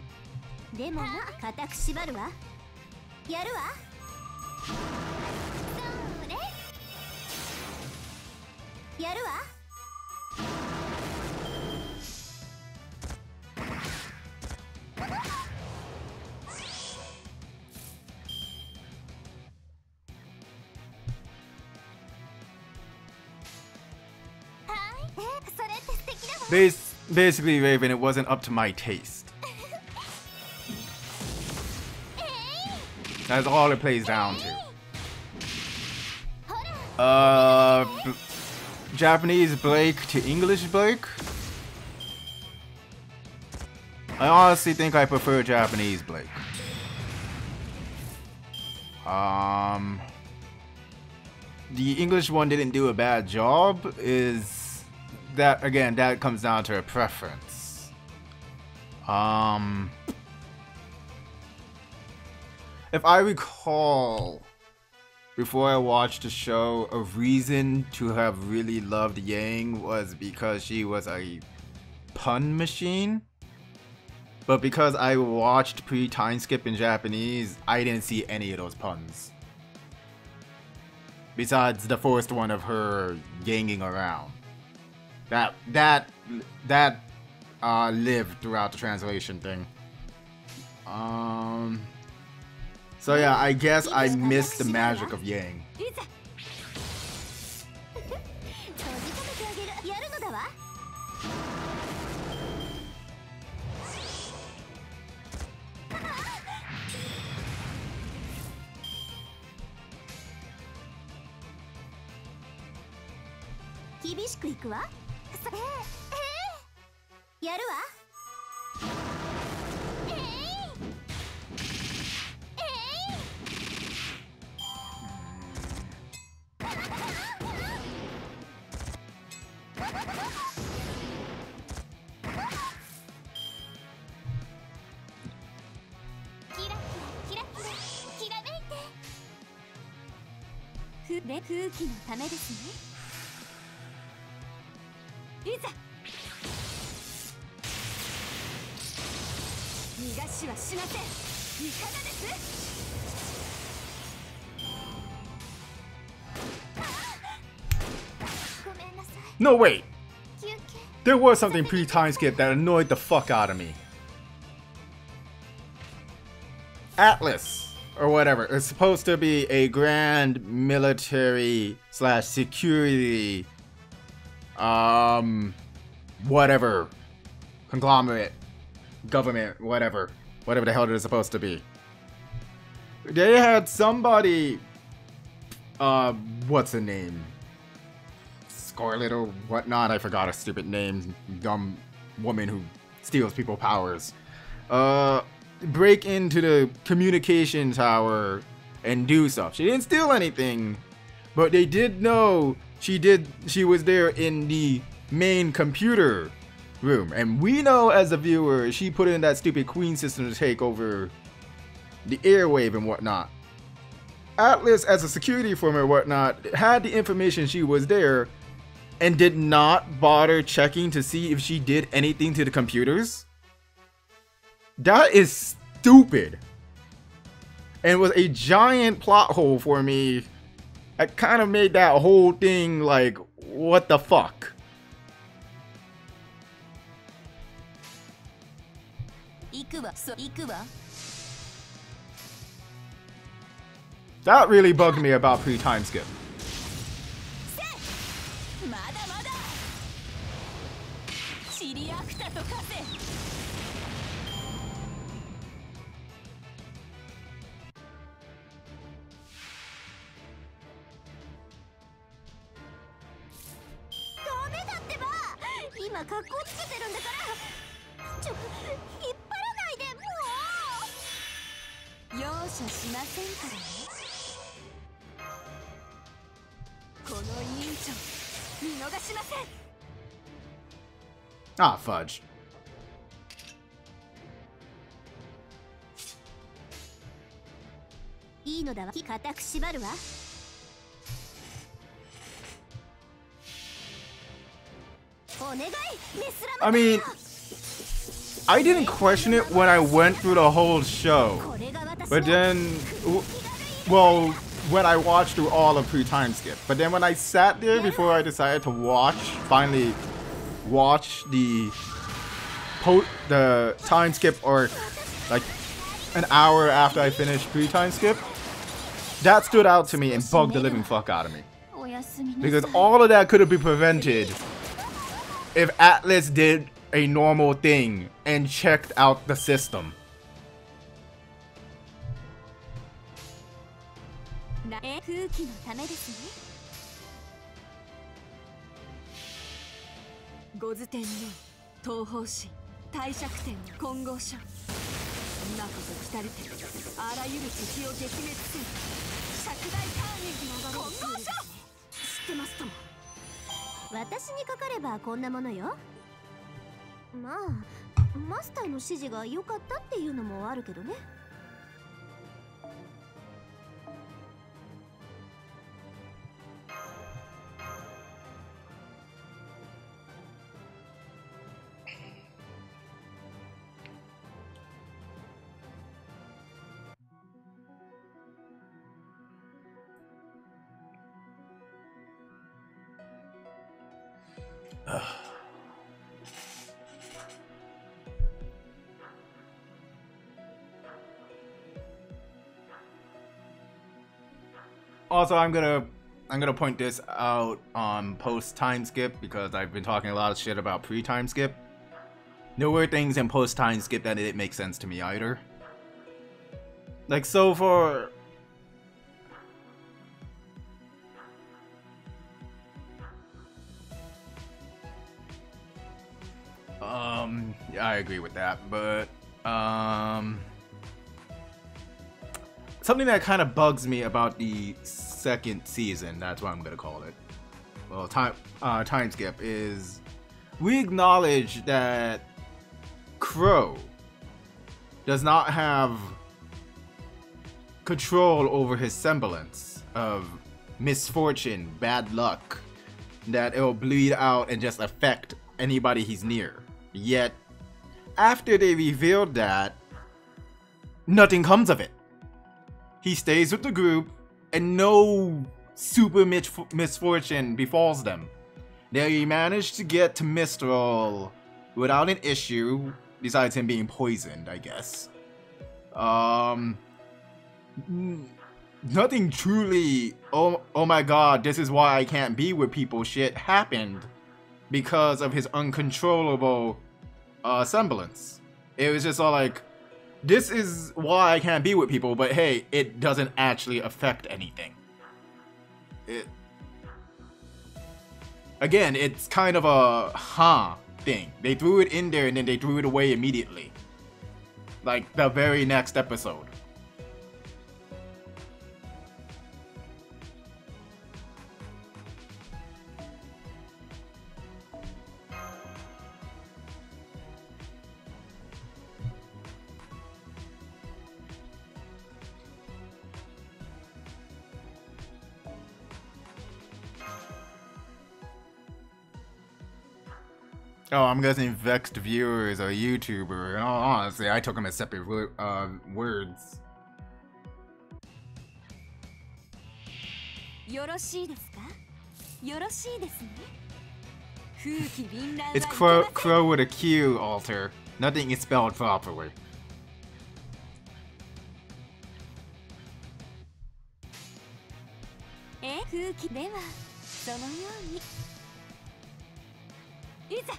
Basically, Raven, it wasn't up to my taste. That's all it plays down to. Japanese Blake to English Blake? I honestly think I prefer Japanese Blake. The English one didn't do a bad job. Is that, again, that comes down to a preference. If I recall, before I watched the show, a reason to have really loved Yang was because she was a pun machine. But because I watched pre-time skip in Japanese, I didn't see any of those puns. Besides the first one of her ganging around. That lived throughout the translation thing. So yeah, I guess I missed the magic of Yang. No, wait. There was something pre-time skip that annoyed the fuck out of me. Atlas, or whatever, is supposed to be a grand military / security, whatever, conglomerate, government, whatever the hell it is supposed to be. They had somebody, what's her name? Scarlet or whatnot, I forgot her stupid name, dumb woman who steals people's powers. Break into the communication tower and do stuff. She didn't steal anything, but they did know she was there in the main computer room. And we know as a viewer, she put in that stupid queen system to take over the airwave and whatnot. Atlas, as a security firm or whatnot, had the information she was there and did not bother checking to see if she did anything to the computers. That is stupid. And was a giant plot hole for me. It kind of made that whole thing like, what the fuck? That really bugged me about pre-time skip. Ah, fudge. I mean, I didn't question it when I went through the whole show, but then, well, when I watched through all of pre-time skip, but then when I sat there before I decided to finally watch the time skip arc, like an hour after I finished pre-time skip, that stood out to me and bugged the living fuck out of me. Because all of that could have been prevented if Atlas did a normal thing and checked out the system. 空気のためですね。ゴズ天皇東方神帝釈天混合書。今こそ来たるてあらゆる敵を撃滅する釈大カーニー混合書。知ってますとも。私にかかればこんなものよ。まあマスターの指示が良かったっていうのもあるけどね。Also, I'm gonna point this out on post time skip because I've been talking a lot of shit about pre time skip. There were things in post time skip that didn't make sense to me either. Like so for yeah, I agree with that, but something that kind of bugs me about the second season, that's what I'm gonna call it, well, time skip, is we acknowledge that Crow does not have control over his semblance of misfortune, bad luck, that it'll bleed out and just affect anybody he's near. Yet, after they revealed that, nothing comes of it. He stays with the group, and no super misfortune befalls them. They manage to get to Mistral without an issue, besides him being poisoned, I guess. Nothing truly, oh my god, this is why I can't be with people shit happened because of his uncontrollable semblance. It was just all like, this is why I can't be with people, but hey, it doesn't actually affect anything. Again, it's kind of a thing. They threw it in there and then they threw it away immediately. Like the very next episode. Oh, I'm guessing vexed viewers or YouTuber. Oh, honestly, I took them as separate words. よろしいですか？よろしいですね。空気凛然は It's crow with a Q, Alter. Nothing is spelled properly. 空気ではそのように。いざ。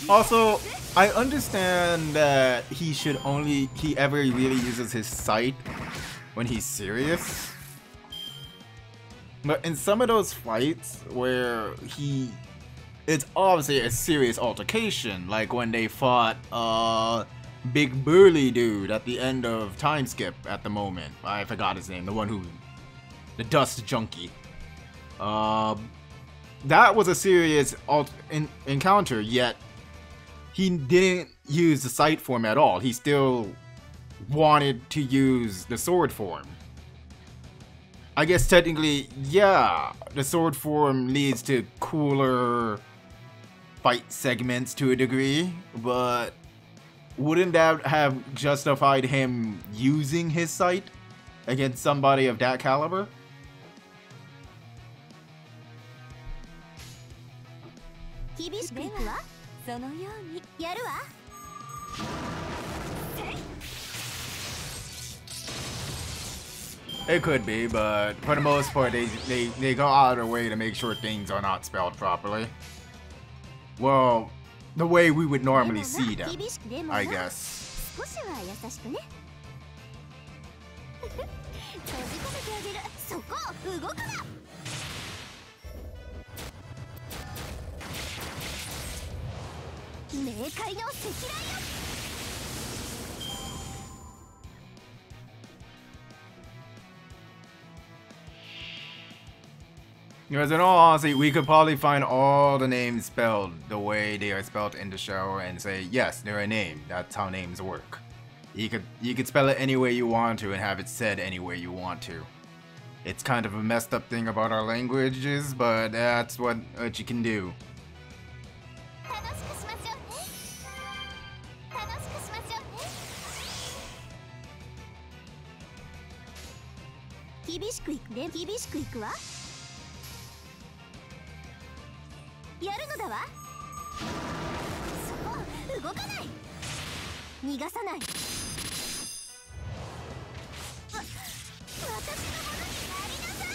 Also, I understand that he ever really uses his sight when he's serious. But in some of those fights where it's obviously a serious altercation, like when they fought big burly dude at the end of time skip at the moment. I forgot his name, the dust junkie. That was a serious encounter, yet he didn't use the sight form at all. He still wanted to use the sword form. I guess technically, yeah, the sword form leads to cooler fight segments to a degree, but wouldn't that have justified him using his sight against somebody of that caliber? 厳しくいくわ。そのようにやるわ。It could be, but for the most part, they go out of their way to make sure things are not spelled properly. Well, the way we would normally see them, I guess. 少しは優しくね。閉じ込めてあげる。そこ動くな。冥界の積雷よ。Because in all honesty, we could probably find all the names spelled the way they are spelled in the show and say, yes, they're a name. That's how names work. You could spell it any way you want to and have it said any way you want to. It's kind of a messed up thing about our languages, but that's what you can do. 楽しくしましょうね。楽しくしましょうね。厳しくいくね。厳しくいくわ。やるのだわ。そこ動かない。逃がさない。私のものになりなさい。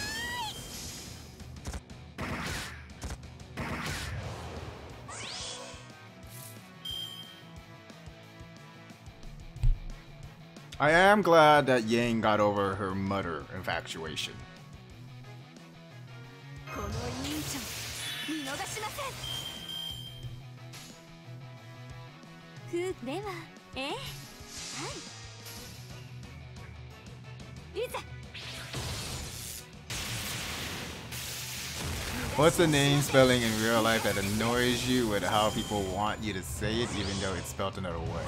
I am glad that Yang got over her mother infatuation. この忍者見逃しません。では、はい。いざ。 What's the name spelling in real life that annoys you with how people want you to say it even though it's spelled another way?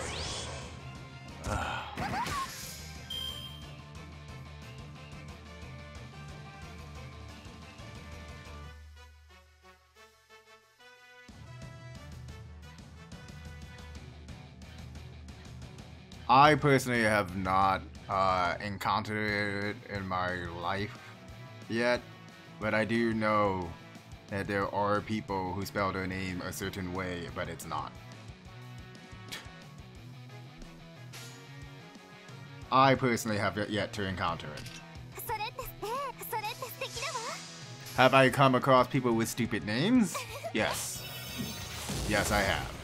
I personally have not encountered it in my life yet, but I do know that there are people who spell their name a certain way, but it's not. I personally have yet to encounter it. Have I come across people with stupid names? Yes. Yes, I have.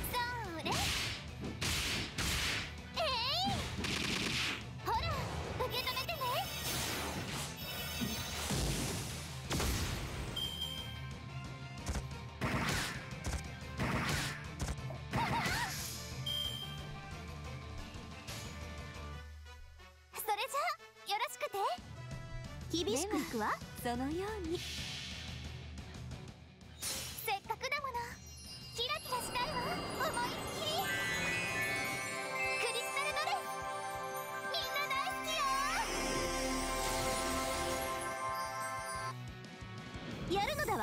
厳しくいくわ。そのように。せっかくだもの。キラキラしたいわ。思いっきり。クリスタルドレス。みんな大好きよ。やるのだわ。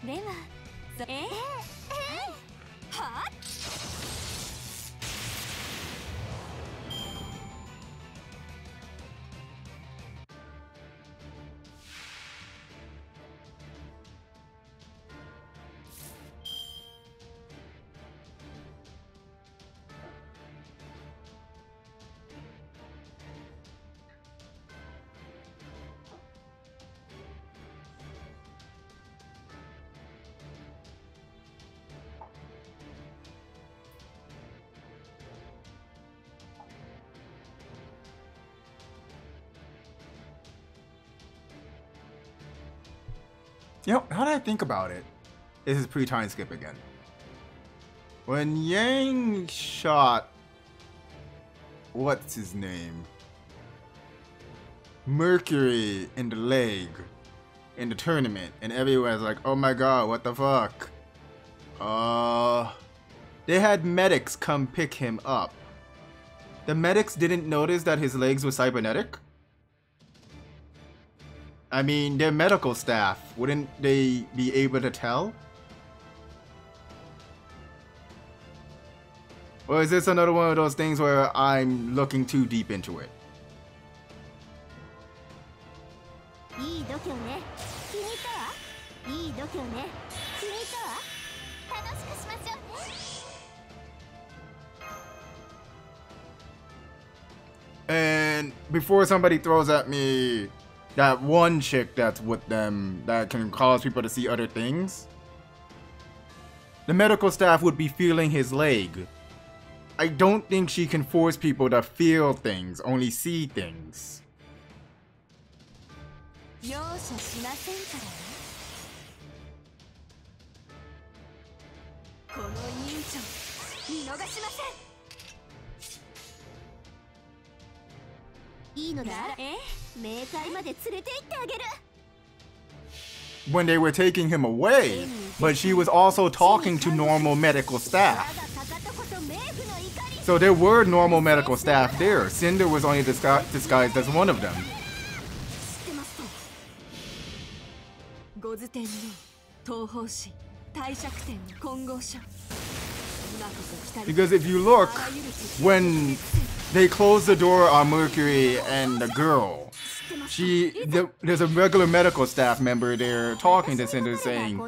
では、はっ。You know, how did I think about it? This is pre-time skip again. When Yang shot... what's his name? Mercury in the leg in the tournament, and everyone's like, oh my god, what the fuck? They had medics come pick him up. The medics didn't notice that his legs were cybernetic? I mean, they're medical staff. Wouldn't they be able to tell? Or is this another one of those things where I'm looking too deep into it? And before somebody throws at me that one chick that's with them that can cause people to see other things, the medical staff would be feeling his leg. I don't think she can force people to feel things, only see things. 容赦しませんからね。この委員長見逃しません。いいのだ。冥界まで連れて行ってあげる。 When they were taking him away, but she was also talking to normal medical staff. So there were normal medical staff there. Cinder was only disguised as one of them. Because if you look, when they close the door on Mercury and the girl, there's a regular medical staff member there talking to Cinder saying,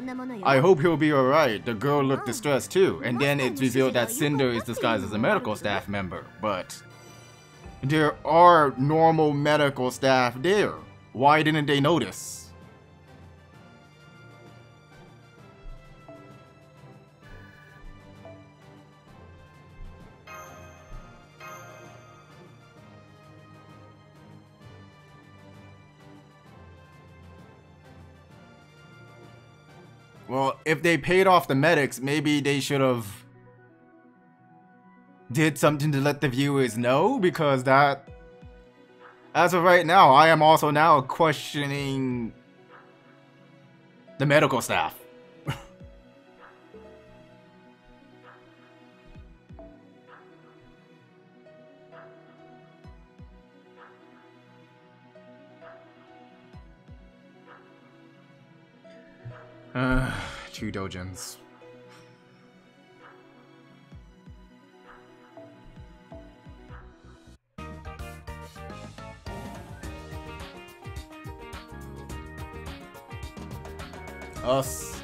I hope he'll be alright. The girl looked distressed too. And then it's revealed that Cinder is disguised as a medical staff member. But there are normal medical staff there. Why didn't they notice? Well, if they paid off the medics, maybe they should have did something to let the viewers know, because that, as of right now, I am also now questioning the medical staff. Two dojins. Us.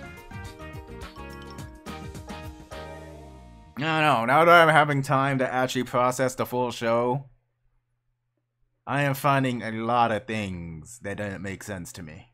I don't know, now that I'm having time to actually process the full show, I am finding a lot of things that don't make sense to me.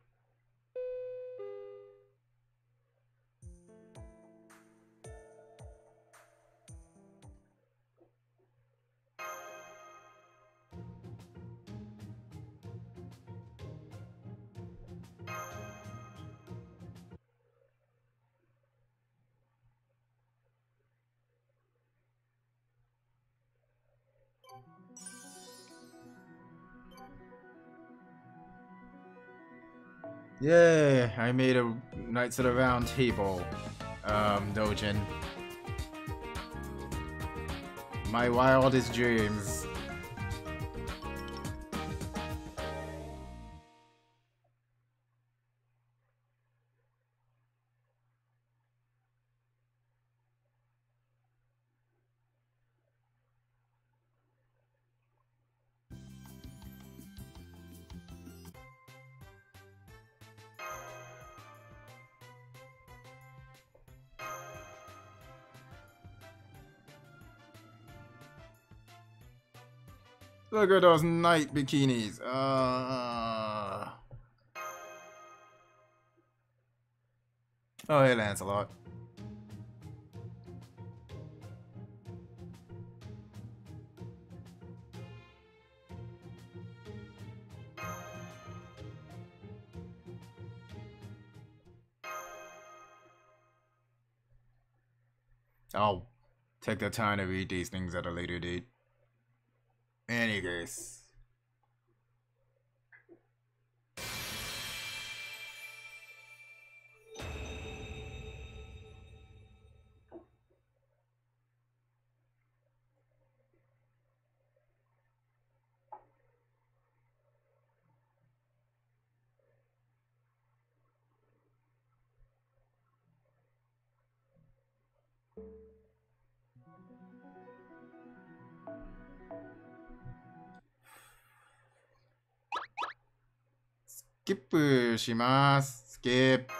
Yay, I made a Knights of the Round Table, dojin. My wildest dreams. Look at those night bikinis. Oh, hey, Lancelot. I'll take the time to read these things at a later date. Anyways. Skip します。スキップ。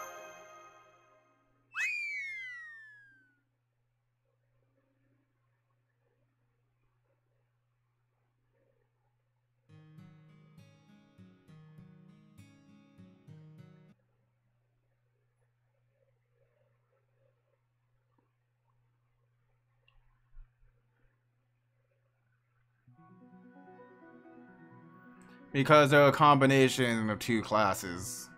Because they're a combination of two classes.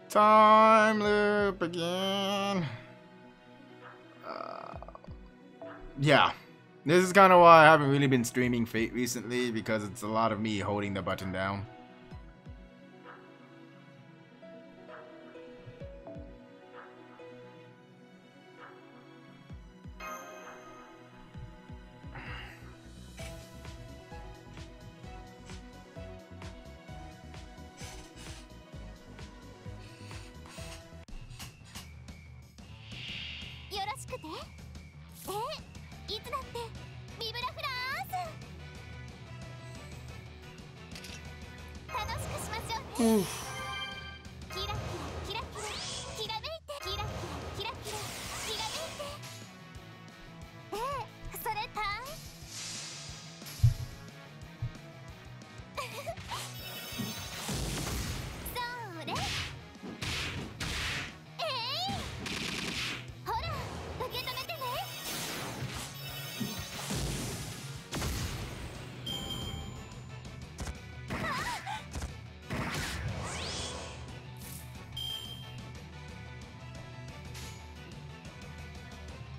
Time loop again. Yeah. This is kind of why I haven't really been streaming Fate recently, because it's a lot of me holding the button down.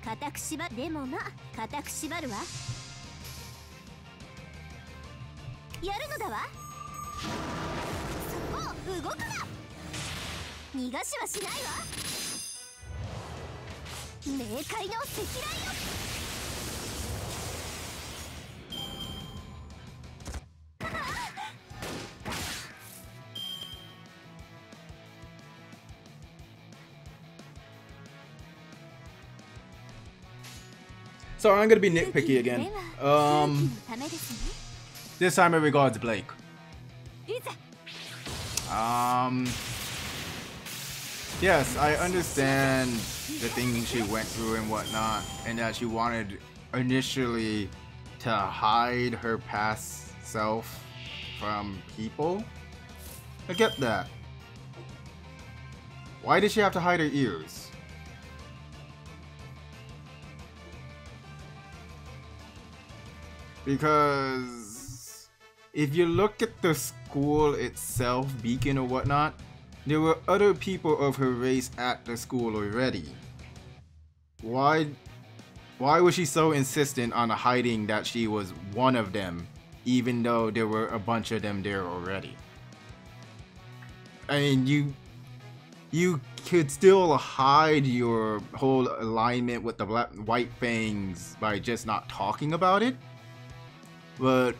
固く縛る。でもまあ固く縛るわ。やるのだわ。そこを動くな。逃がしはしないわ。冥界の積雷よ。So I'm gonna be nitpicky again. This time it regards Blake. Yes, I understand the things she went through and whatnot, and that she wanted initially to hide her past self from people. I get that. Why did she have to hide her ears? Because if you look at the school itself, Beacon or whatnot, there were other people of her race at the school already. Why was she so insistent on hiding that she was one of them, even though there were a bunch of them there already? I mean, you could still hide your whole alignment with the White Fangs by just not talking about it. But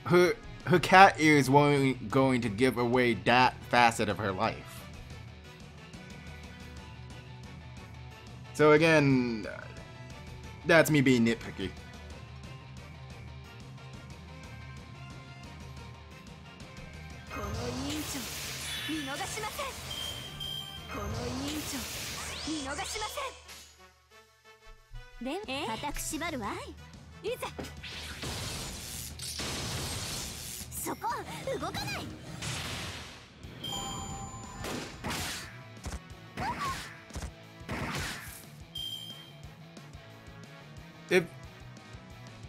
her cat ears weren't going to give away that facet of her life. So again, that's me being nitpicky.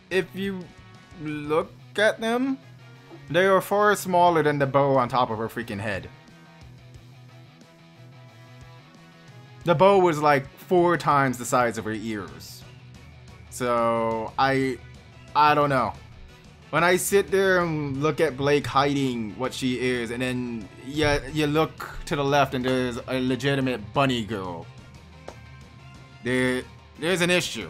If you look at them, they are far smaller than the bow on top of her freaking head. The bow was like 4 times the size of her ears. So I don't know. When I sit there and look at Blake hiding what she is, and then you look to the left and there's a legitimate bunny girl, there's an issue.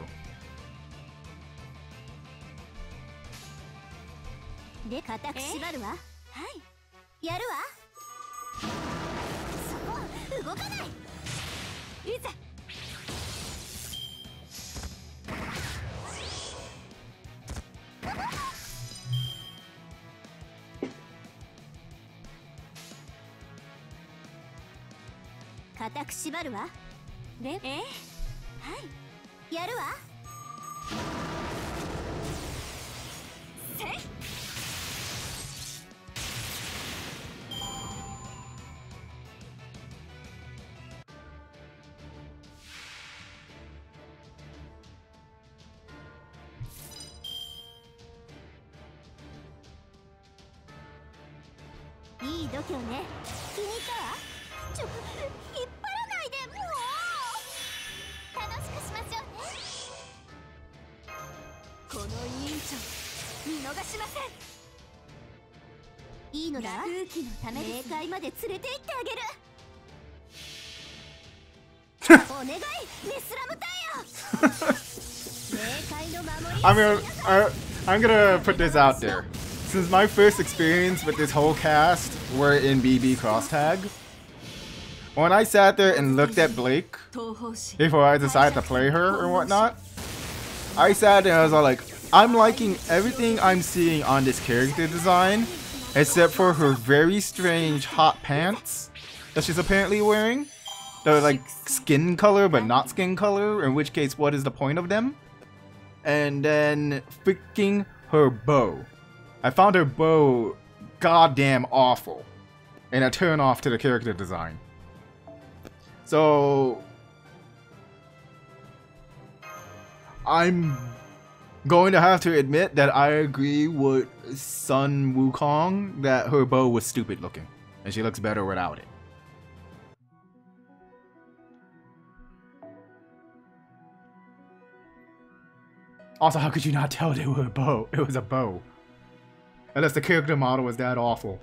で固く縛るわ。はい。やるわ。そこ動かない。いざ。固く縛るわ。で、はい。やるわ。せい。いい度胸ね。気に入ったわ。引っ張らないで、もう。楽しくしましょうね。この委員長見逃しません。いいのだ。空気のためで冥界まで連れて行ってあげる。お願い、メスラムタイヤ。冥界の守り。I'm gonna put this out there. Since my first experience with this whole cast were in BB Cross Tag, when I sat there and looked at Blake before I decided to play her or whatnot, I sat there and I was all like, I'm liking everything I'm seeing on this character design, except for her very strange hot pants that she's apparently wearing. They're like skin color but not skin color, in which case what is the point of them? And then freaking her bow. I found her bow goddamn awful, and a turn off to the character design. So I'm going to have to admit that I agree with Sun Wukong that her bow was stupid looking, and she looks better without it. Also, how could you not tell they were a bow? It was a bow. Unless the character model was that awful.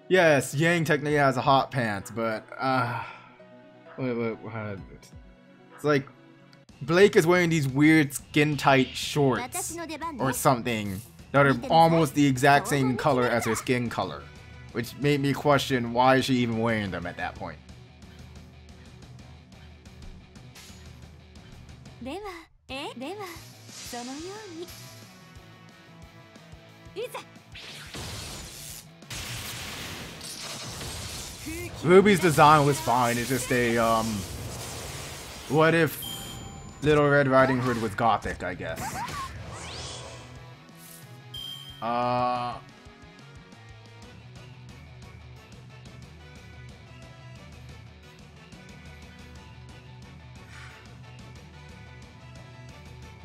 Yes, Yang technically has a hot pants, but it's like Blake is wearing these weird skin tight shorts or something that are almost the exact same color as her skin color, which made me question why is she even wearing them at that point. ではそのようにいざ。 Ruby's design was fine. It's just a what if Little Red Riding Hood was gothic, I guess.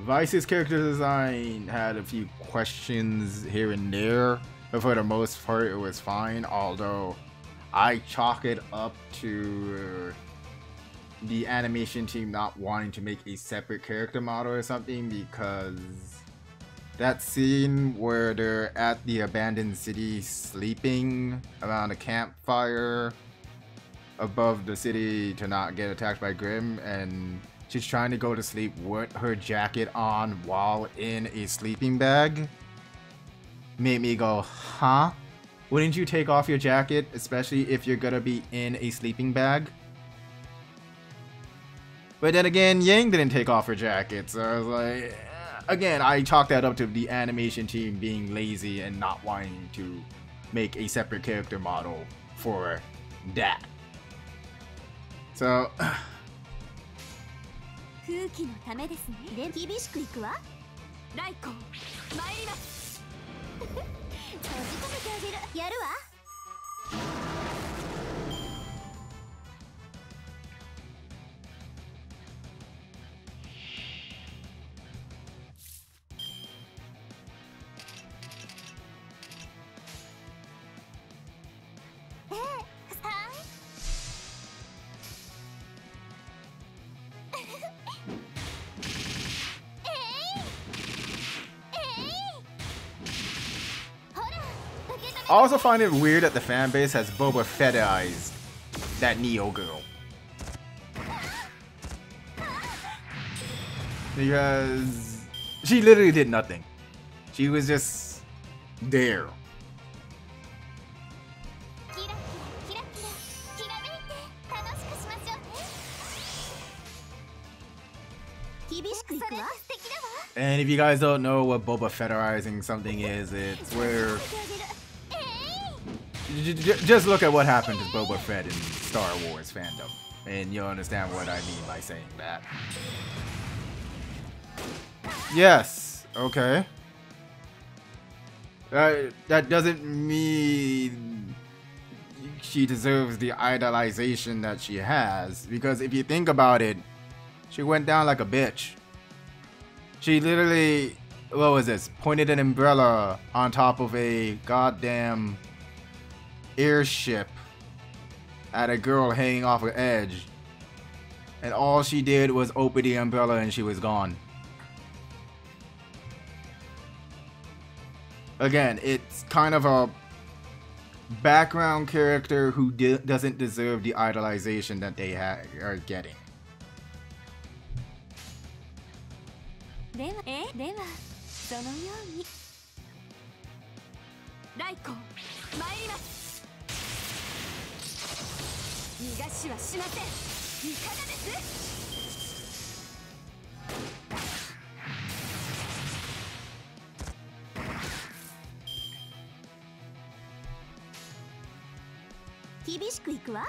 Vice's character design had a few questions here and there, but for the most part it was fine, although I chalk it up to the animation team not wanting to make a separate character model or something, because that scene where they're at the abandoned city sleeping around a campfire above the city to not get attacked by Grimm, and she's trying to go to sleep with her jacket on while in a sleeping bag, made me go, huh? Wouldn't you take off your jacket, especially if you're gonna be in a sleeping bag? But then again, Yang didn't take off her jacket, so I was like, again, I chalk that up to the animation team being lazy and not wanting to make a separate character model for that. So 空気のためですね。で、厳しくいくわ。ライコン、参ります。閉じ込めてあげる。やるわ。I also find it weird that the fan base has Boba Fettized that Neo girl. Because she literally did nothing. She was just there. And if you guys don't know what Boba Fettizing something is, it's where... Just look at what happened to Boba Fett in Star Wars fandom, and you'll understand what I mean by saying that. Yes, okay. That doesn't mean she deserves the idolization that she has, because if you think about it, She went down like a bitch. She literally, what was this? Pointed an umbrella on top of a goddamn airship at a girl hanging off an edge. And all she did was open the umbrella and she was gone. Again, it's kind of a background character who doesn't deserve the idolization that they are getting. ではそのようにライコン参ります。逃がしはしません。いかがです？厳しくいくわ。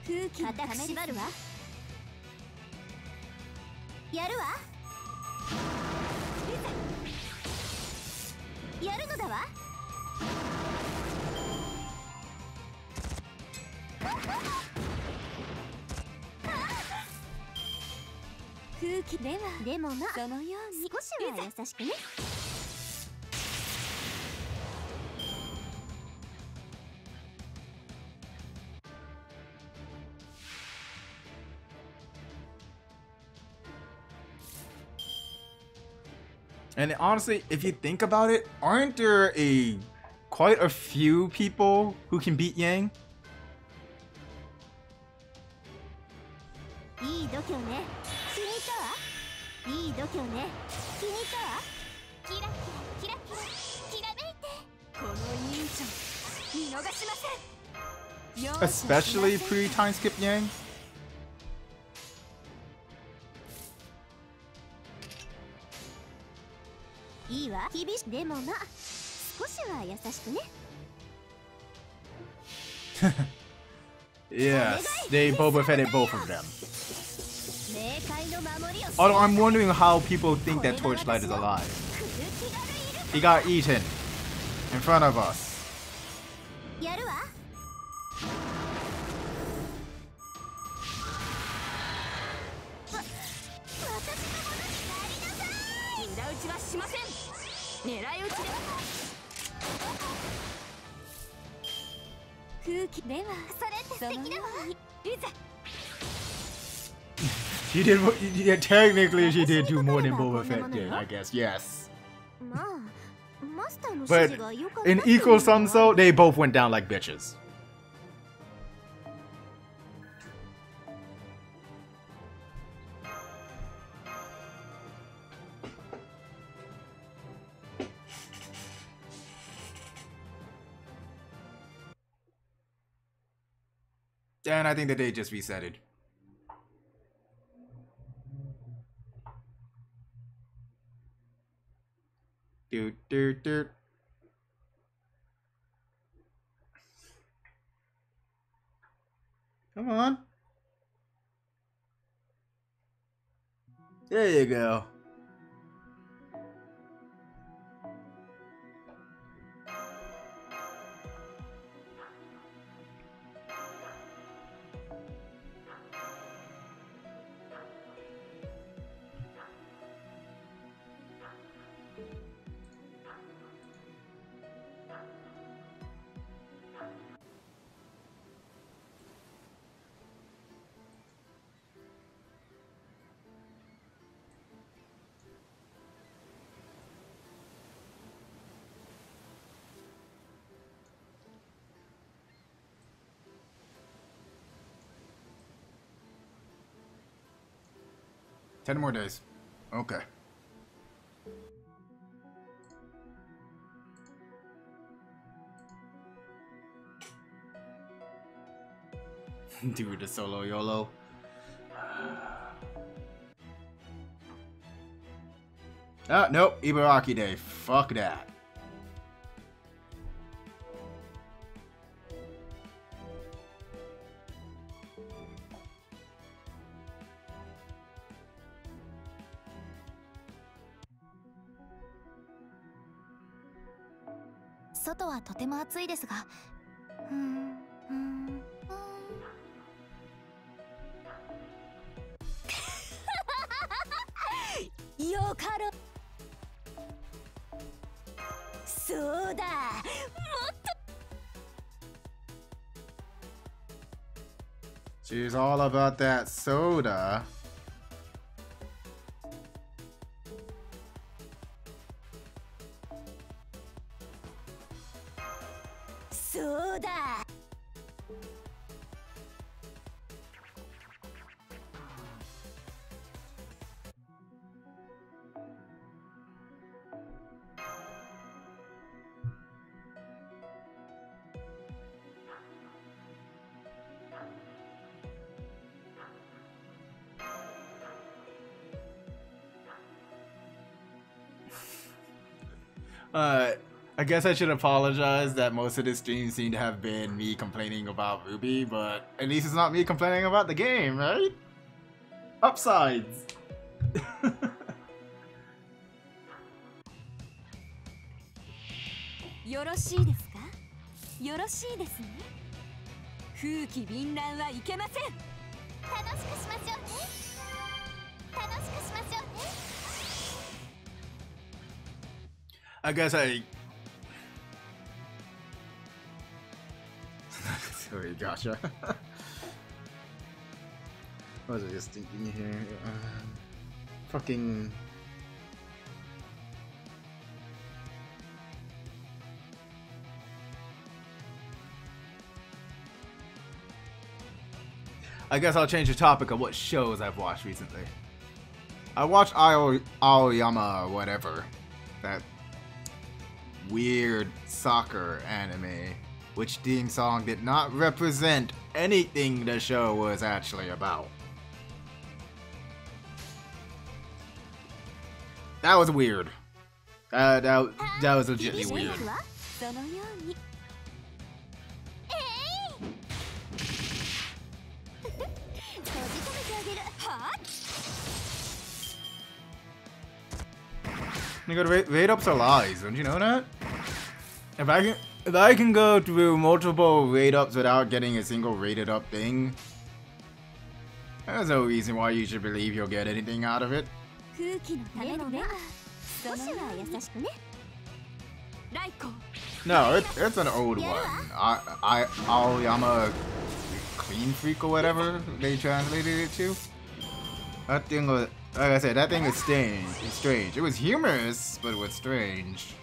空気をため縛るわ。やるわ。やるのだわ。空気でもまあそのように少しは優しくね。And honestly, if you think about it, aren't there quite a few people who can beat Yang? いい度胸ね。気に入ったわ。いい度胸ね。気に入ったわ。キラキラキラキラきらめいて。この忍者見逃しません。Especially pre-time skip Yang? いいわ。厳しでもまあ少しは優しくね。Yes, they Boba Fetted both of them. Although I'm wondering how people think that Torchlight is alive. He got eaten in front of us. やるわ。裏打ちはしません。狙い撃ちで空気ではそれって素敵だわ。いざ She did. Yeah, technically, she did do more than Boba Fett did, I guess. Yes. But in equal sum, so they both went down like bitches. And I think that they just reset it. Doot. Come on. There you go. Ten more days. Okay. Dude, the solo YOLO. Ah, nope. Ibaraki Day. Fuck that. Soto はとても暑いですが、かろう。そうだ、もっと。 She's all about that soda. そうだ。 I guess I should apologize that most of the streams seem to have been me complaining about Ruby, but at least it's not me complaining about the game, right? Upsides! よろしいですか。よろしいですね。風紀凛然はいけません。楽しくしましょうね。楽しくしましょうね。 I guess I... Sorry, gotcha. What was I just thinking here? Fucking... I guess I'll change the topic of what shows I've watched recently. I watched Aoyama whatever. That weird soccer anime, which theme song did not represent anything the show was actually about. That was weird. That was legitimately weird. Nigga, rate ups are lies, don't you know that? If I can go through multiple rate ups without getting a single rated up thing, there's no reason why you should believe you'll get anything out of it. No, it's an old one. Aoyama Clean Freak or whatever they translated it to. That thing was, like I said, that thing is strange. It's strange. It was humorous, but it was strange.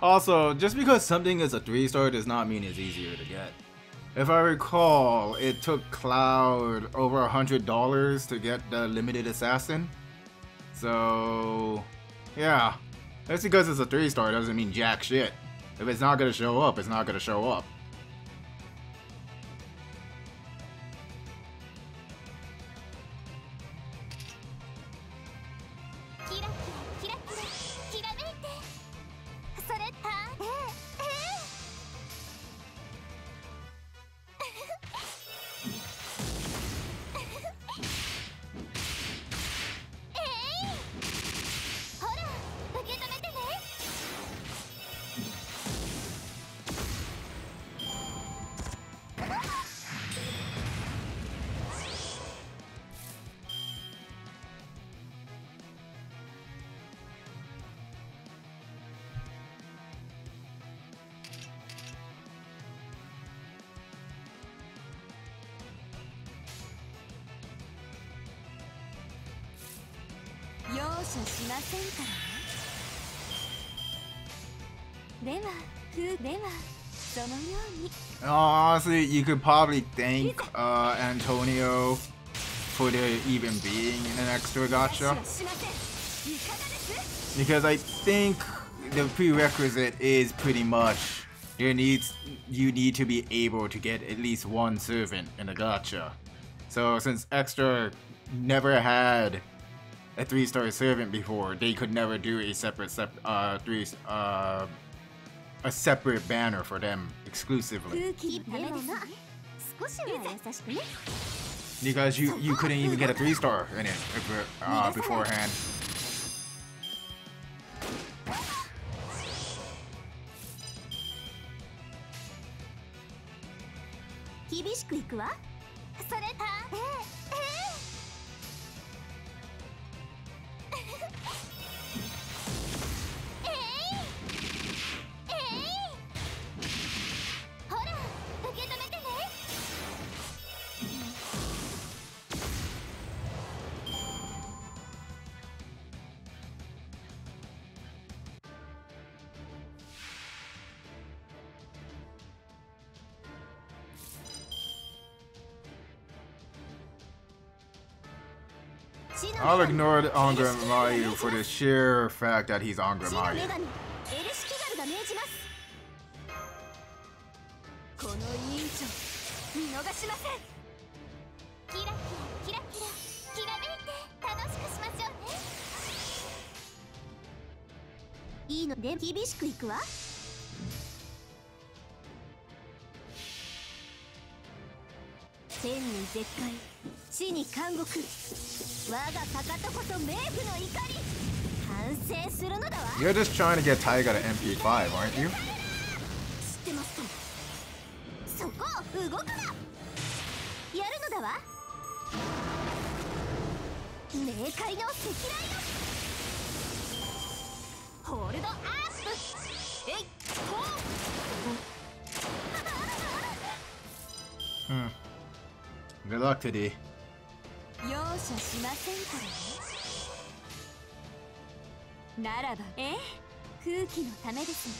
Also, just because something is a 3-star does not mean it's easier to get. If I recall, it took Cloud over $100 to get the Limited Assassin. So, yeah. Just because it's a 3-star doesn't mean jack shit. If it's not gonna show up, it's not gonna show up. Honestly, you could probably thank Antonio for there even being an extra gacha. Because I think the prerequisite is pretty much you need to be able to get at least one servant in a gacha. So since Extra never had a 3-star servant before, they could never do a separate a separate banner for them exclusively. 空気のためですね。少しは優しくね。 Because you couldn't even get a 3-star in it beforehand. 厳しくいくわ。それた。ほら、受け止めてね。I'll ignore the Angra Mayu for the sheer fact that he's Angra 死の女 Mayu. 神エルシキガルが命じます。この委員長見逃しません。キラキラキラキラきらめいて楽しくしましょうね。いいので厳しくいくわ。天に絶海、地に監獄。我がかかとこそ冥府の怒り。反省するのだわ。 You're just trying to get Taiga to MP5, aren't you? 知ってますとも。そこを動くな。やるのだわ。冥界の赤雷よ。ホールドアップ。えいほう。Good luck, Teddy. 容赦しませんからね。ならば空気のためですね。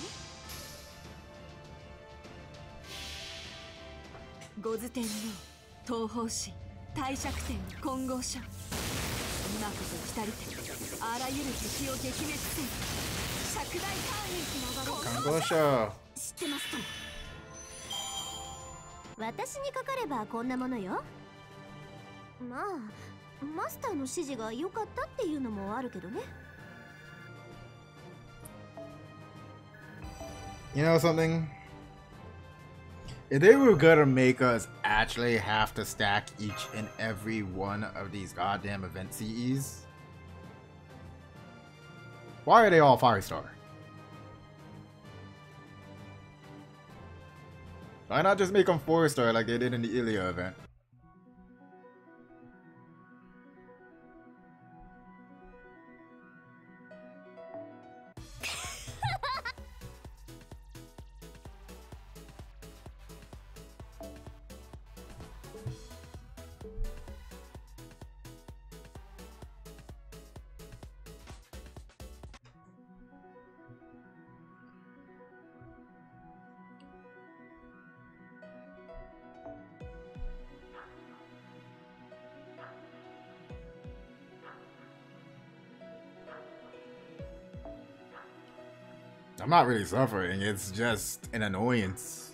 ゴズ天皇東方神帝釈天混合者、今こそ来たりてあらゆる敵を撃滅せん。釈大官位つながる。 Kangosha. 知ってますとも。私にかかればこんなものよ。まあマスターの指示が良かったっていうのもあるけどね。 You know something? If they were gonna make us actually have to stack each and every one of these goddamn event CEs, why are they all 5-star? Why not just make them 4-star like they did in the Ilya event? I'm not really suffering, it's just an annoyance.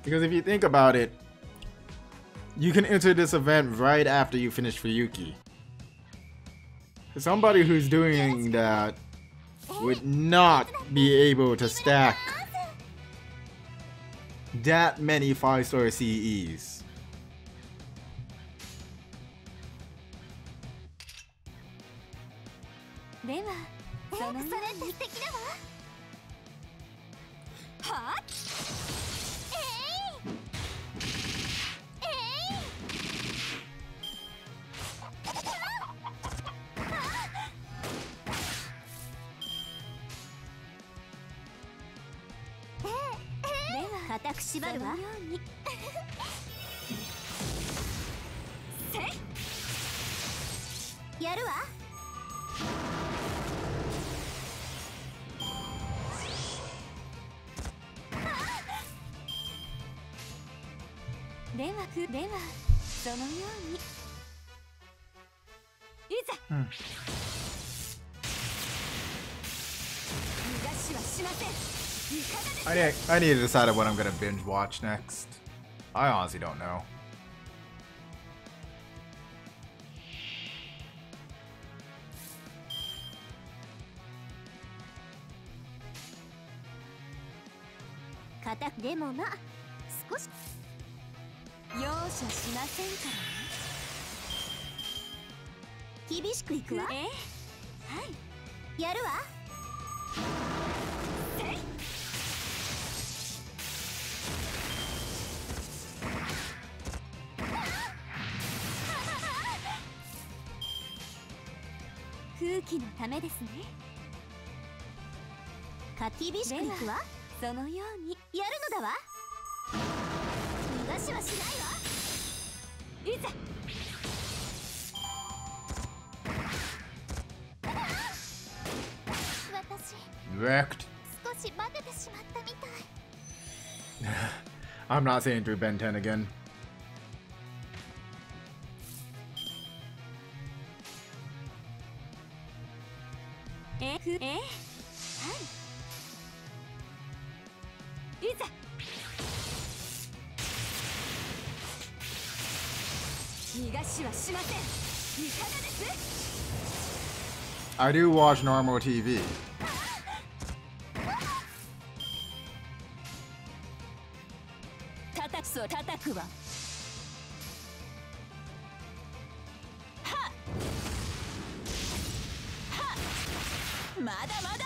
Because if you think about it, you can enter this event right after you finish Fuyuki. Somebody who's doing that would not be able to stack that many 5-star CEs. ではそれって素敵だわ。はあ。固く縛るわ。やるわ。ではそのようにいざ、逃がしはしません。いかがです I need to decide what I'm gonna binge watch next. I honestly don't know. 固くでもまあ少し容赦しませんからね。厳しくいくわ。はい、やるわ。空気のためですね。厳しくいくわ。そのようにやるのだわ。逃がしはしないわ。いざ。私 Wrecked. 少しバテてしまったみたい。I'm not saying through Ben 10 again. はい。いざ。逃がしはしません。いかがです？ I do watch normal TV. 叩くわ。はっはっ、まだまだ。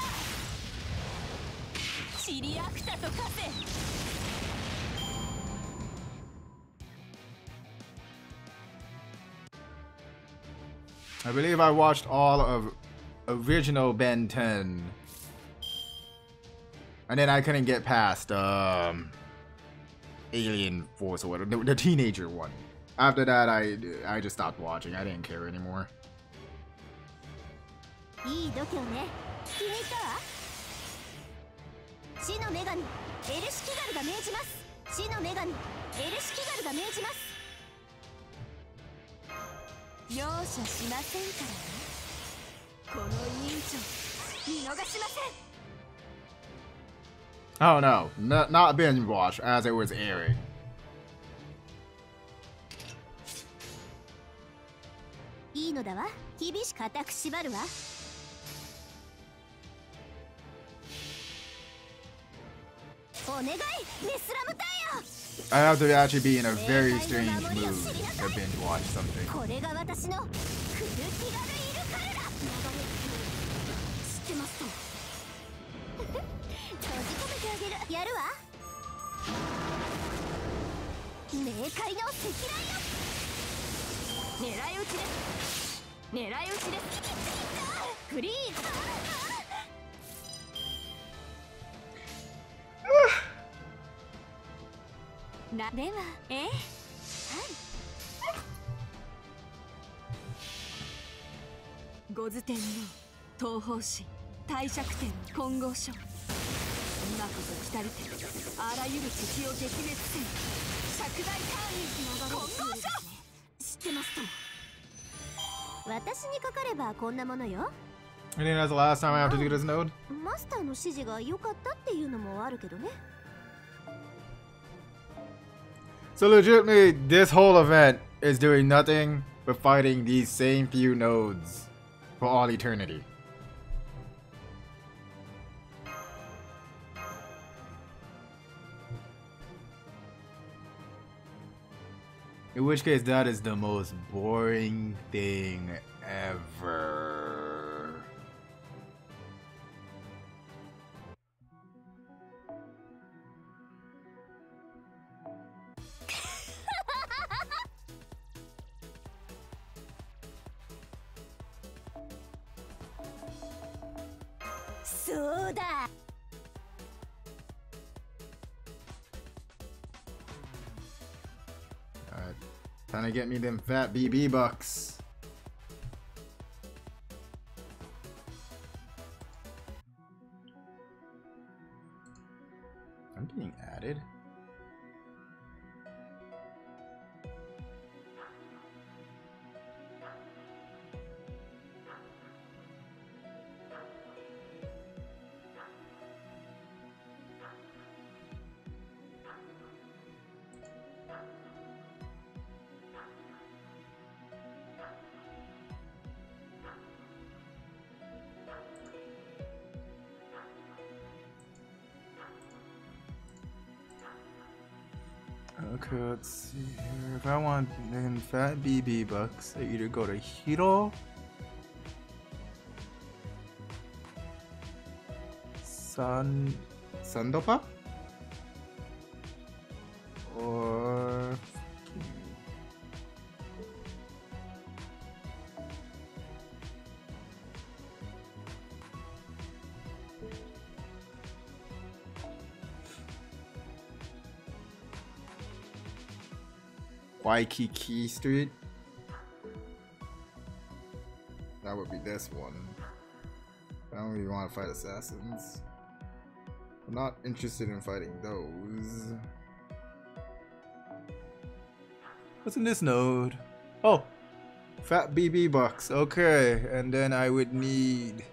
シリアクタと化せ。I believe I watched all of original Ben 10. And then I couldn't get past Alien Force or whatever, the teenager one. After that, I just stopped watching. I didn't care anymore. いい度胸ね。気に入ったわ。死の女神エルシキガルが命じます。死の女神エルシキガルが命じます。容赦しませんからね。この委員長見逃しません。 Oh no, not binge watch as it was airing. いいのだわ。厳しく固く縛るわ。お願い、メスラムタイヤ。 I have to actually be in a very strange mood to binge watch something. これが私のクルティガルイルカルだ。知ってますと。閉じ込めてあげる。やるわ。冥界の赤雷よ。狙い撃ちです。狙い撃ちです。フリーズ。では、はい。御頭天皇東方神帝釈天金剛書。今こそ来たるてあらゆる敵を撃滅せん釈大隊員金剛書。知ってますとも。私にかかればこんなものよ。 I think that's the last time I have to do this node. マスターの指示が良かったっていうのもあるけどね。 So legitimately, this whole event is doing nothing but fighting these same few nodes for all eternity. In which case, that is the most boring thing ever. So da. Alright, time to get me them fat BB bucks. I'm getting added. Okay, let's see here. If I want then Fat BB Bucks, I either go to Hiro, Sandopa, or Waikiki Street. That would be this one. I don't really want to fight assassins. I'm not interested in fighting those. What's in this node? Oh! Fat BB Bucks. Okay, and then I would need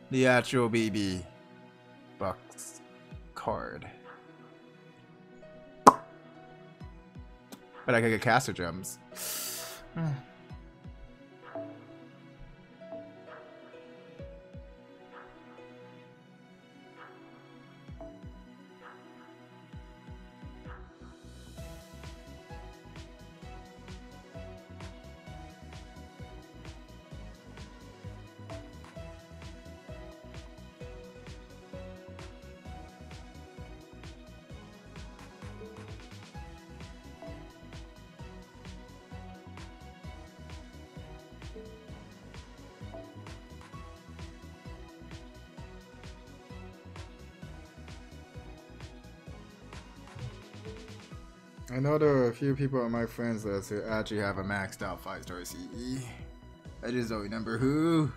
the actual BB Bucks card. But I could get caster gems. I know there are a few people on my friends list who actually have a maxed out 5-star CE. I just don't remember who.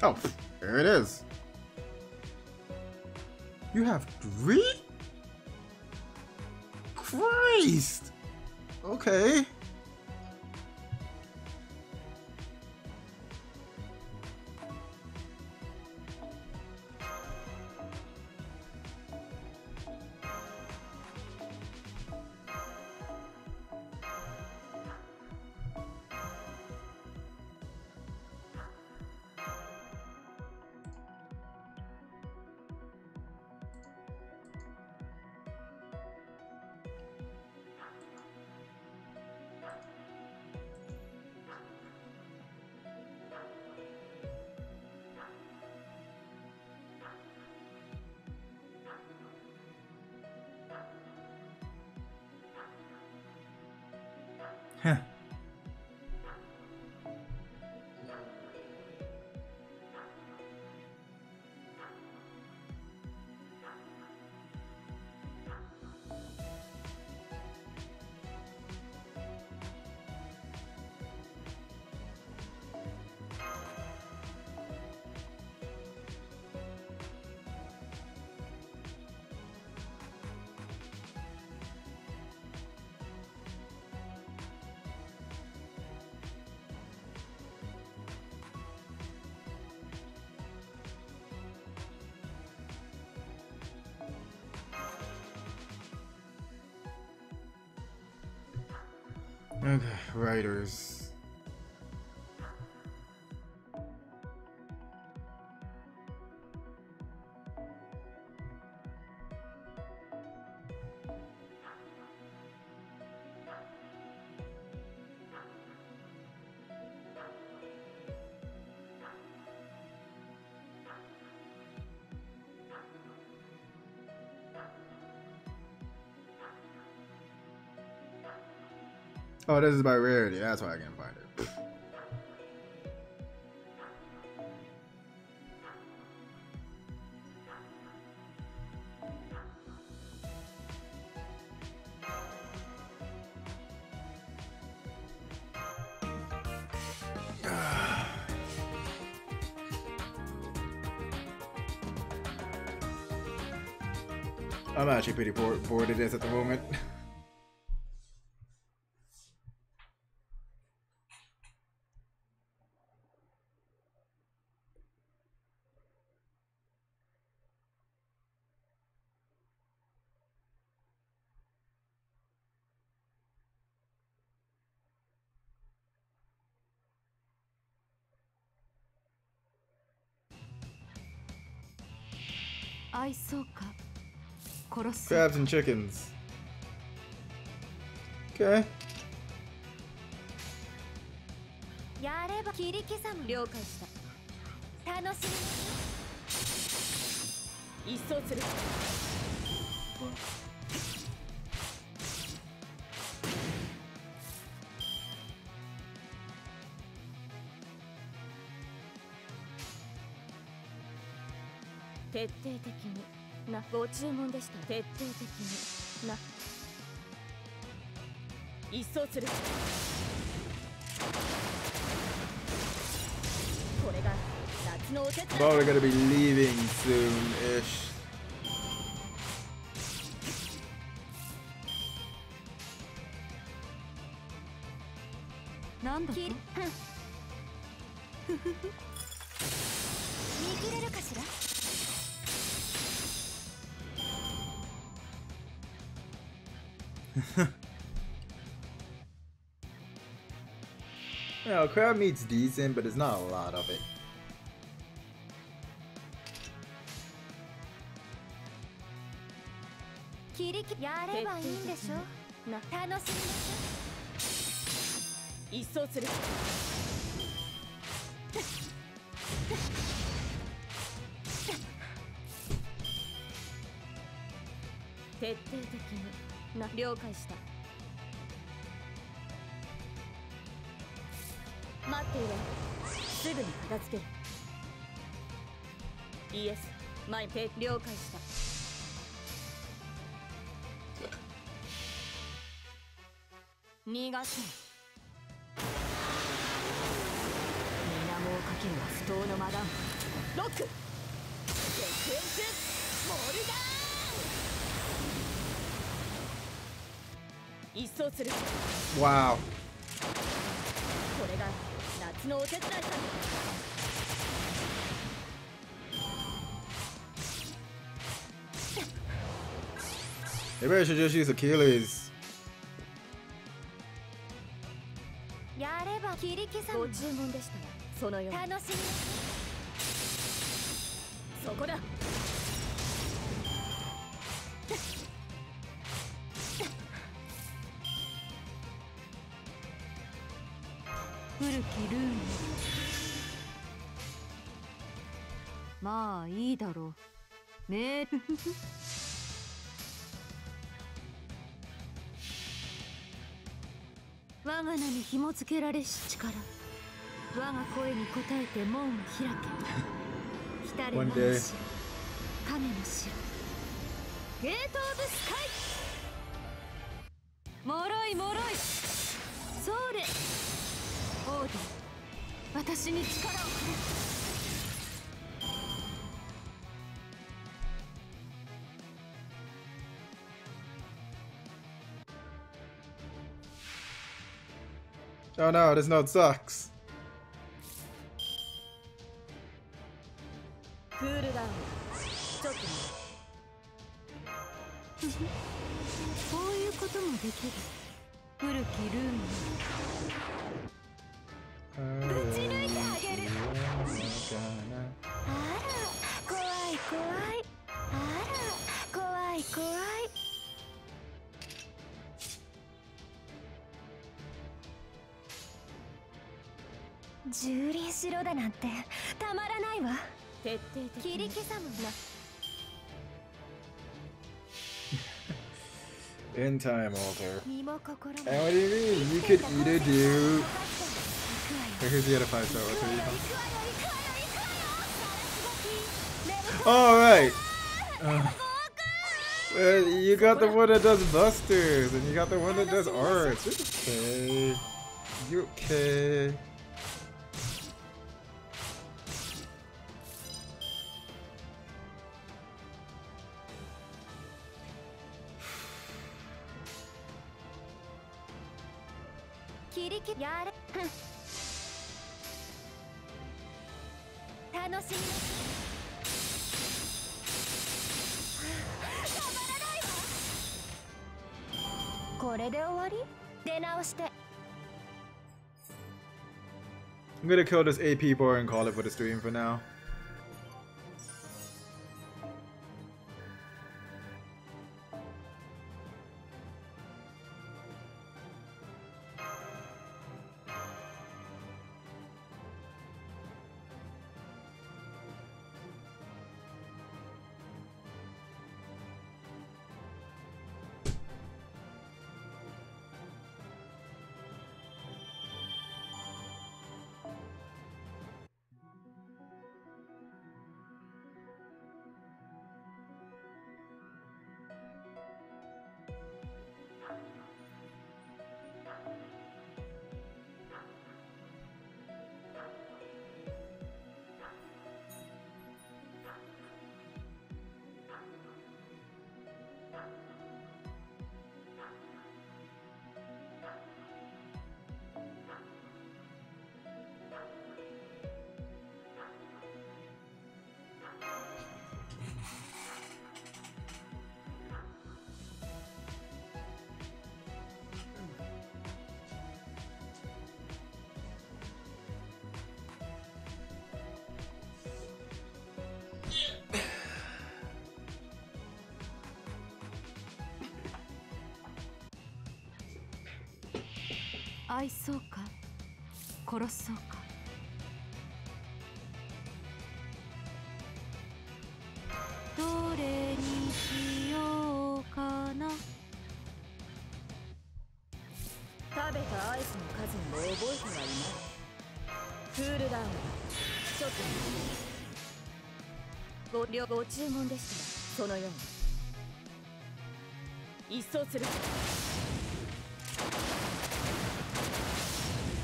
Oh, there it is. You have 3? Christ! Okay. Huh. Okay, writers. Oh, this is by rarity. That's why I can't find it. I'm actually pretty bored of this at the moment. Crabs and chickens. Okay. やれば切り刻む了解した楽しみ一掃する徹底的になご注文でした徹底的にな一掃するこれが夏のお手伝い Probably gonna be leaving soon-ish. なんだと見切れるかしら Yeah, crab meat's decent, but it's not a lot of it. 切りやればいいんでしょな楽しみ一掃する徹底的にな了解した待っていれすぐに片付けるイエスマイペ了解した逃がせ水面をかけるは不当のマダンロックセクエンスモルガーン一掃する Wow. これが夏のお手伝いさ Maybe I should just use Achilles. やれば切り刻むご注文でしたらそのように楽しみそこだ古きルーンまあいいだろうねえ我が名に紐付けられし力我が声に応えて門を開け来たれ我が城影の城ゲート・オブ・スカイもろいもろいそうでオーディ私に力をくれ Oh no, this note sucks. クールダウンちょっとこういうこともできる古きルーンぶち抜いてあげるあら怖い怖いあら怖い怖い蹂躙しろだなんてたまらないわ徹底的に切り刻むな In time, Alter. 身も心も And what do you mean? You could eat a dude. Here's the other 5-star. Alright. Well, you got the one that does busters, and you got the one that does arts. Okay. You okay? 切りやれ楽しみたまらないわ。これで終わり？出直して。 I'm gonna kill this AP boy and call it for the stream for now.愛そうか殺そうか。どれにしようかな。食べたアイスの数も覚えてはいない。クールダウンちょっとご注文でしたらそのように一掃する。打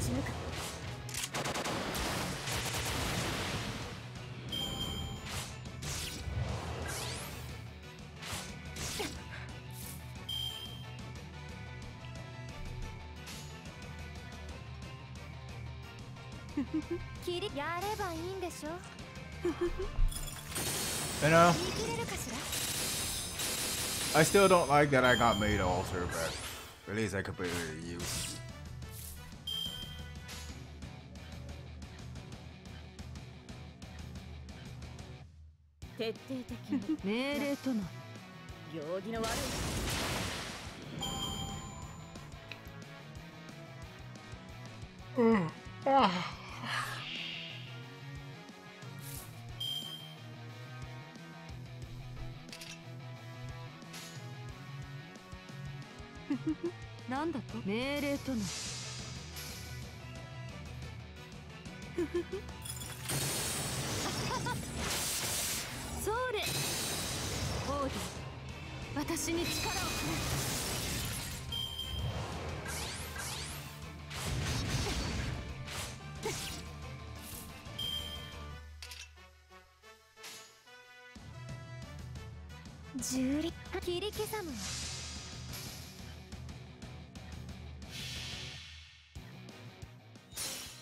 ち抜く。切りやればいいんでしょ。 You know, 見切れるかしら。 I still don't like that I got made alter, but at least I completely use. 徹底的に命令との行儀の悪い。なんだと命令とのそれオーディ、私に力をくれ。重力切り刻むわ。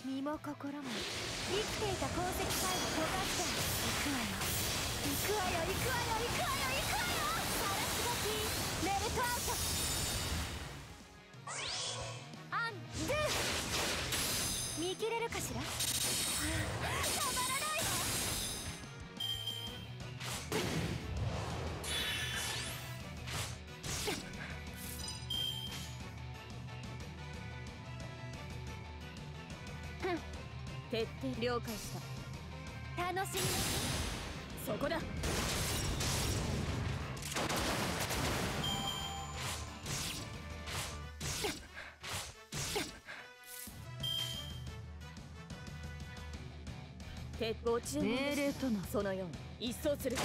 身も心も生きていた功績さえも尖って行くわよ行くわよ行くわよ行くわよ行くわよ。ガラスガキメルトアウト。アンドゥ見切れるかしら。たまらないわ。徹底了解した。楽しみ。そこだ。ご注文命令とのそのように一掃する。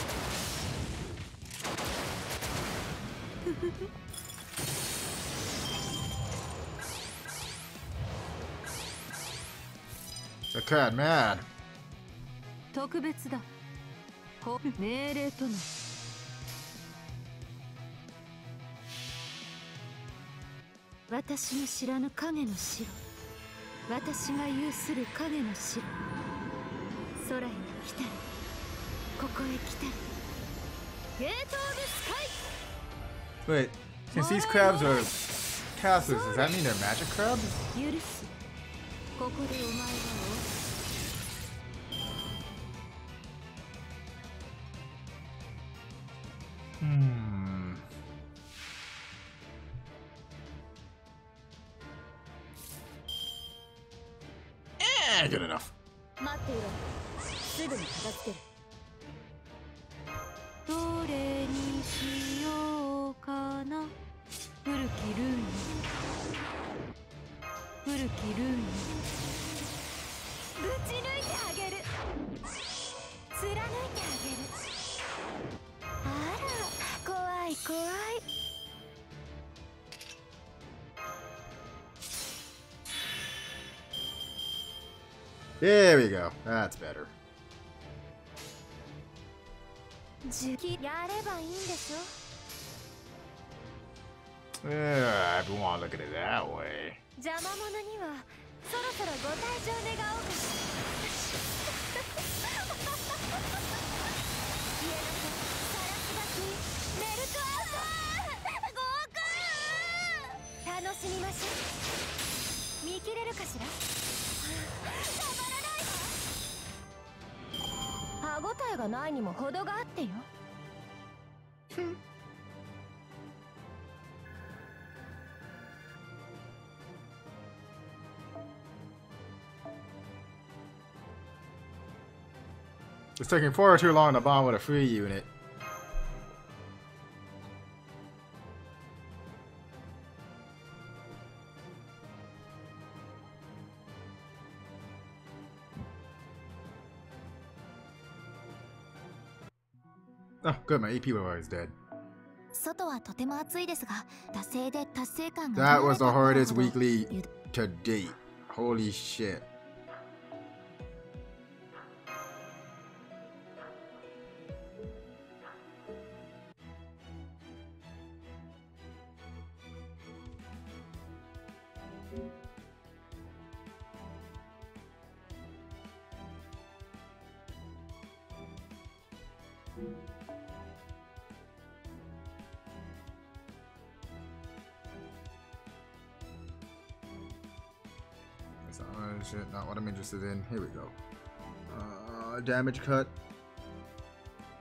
The cat mad. 特別だ。命令との私の知らぬ影の城。私が有する影の城。空へ来たり、ここへ来たり。ゲート・オブ・スカイ。 Wait, since these crabs are casters, does that mean they're magic crabs? 許す。ここでお前はGood enough. 待っていろ。すぐに片付ける。どれにしようかな。古きルーン。古きルーン。ぶち抜いてあげる。貫いてあげる。あら、怖い怖い。There we go. That's better. やればいいんでしょ。 Yeah, if you want to look at it that way. 邪魔者にはそろそろご退場願おうかしら。家の子、サラスバキ、メルトアウト。楽しみましょう。見切れるかしら。たまらないわ。歯ごたえがないにも程があってよ。It's taking far too long to bond with a free unit. Oh, good. My AP bar is dead. 外はとても暑いですが、惰性で達成感が。 That was the hardest weekly to date. Holy shit. Shit, not what I'm interested in. Here we go. Damage cut.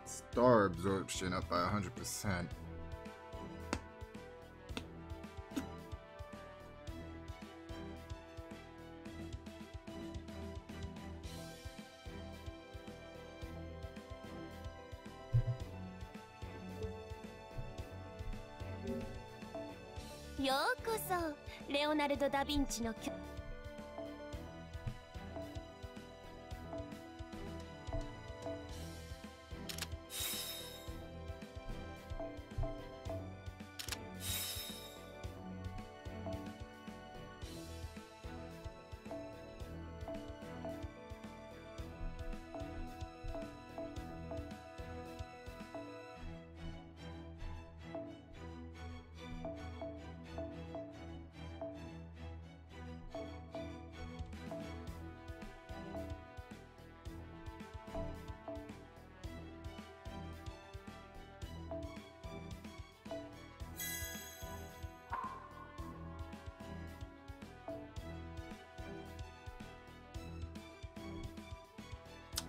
Star absorption up by 100%. Yo koso, Leonardo da Vinci no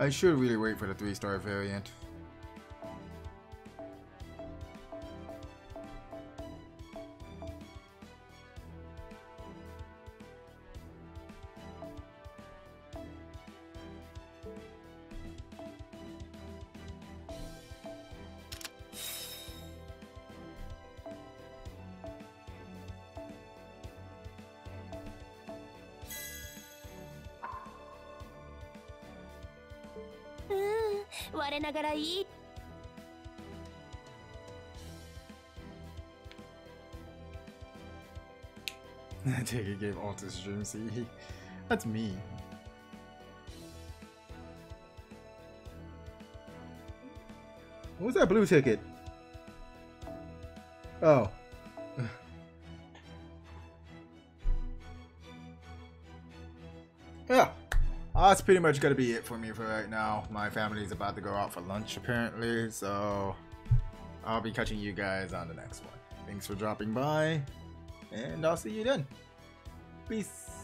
I should really wait for the 3-star variant. Take a game Altus stream, see? That's me. What was that blue ticket? Oh. yeah, that's pretty much gonna be it for me for right now. My family's about to go out for lunch apparently, so I'll be catching you guys on the next one. Thanks for dropping by, and I'll see you then. Peace.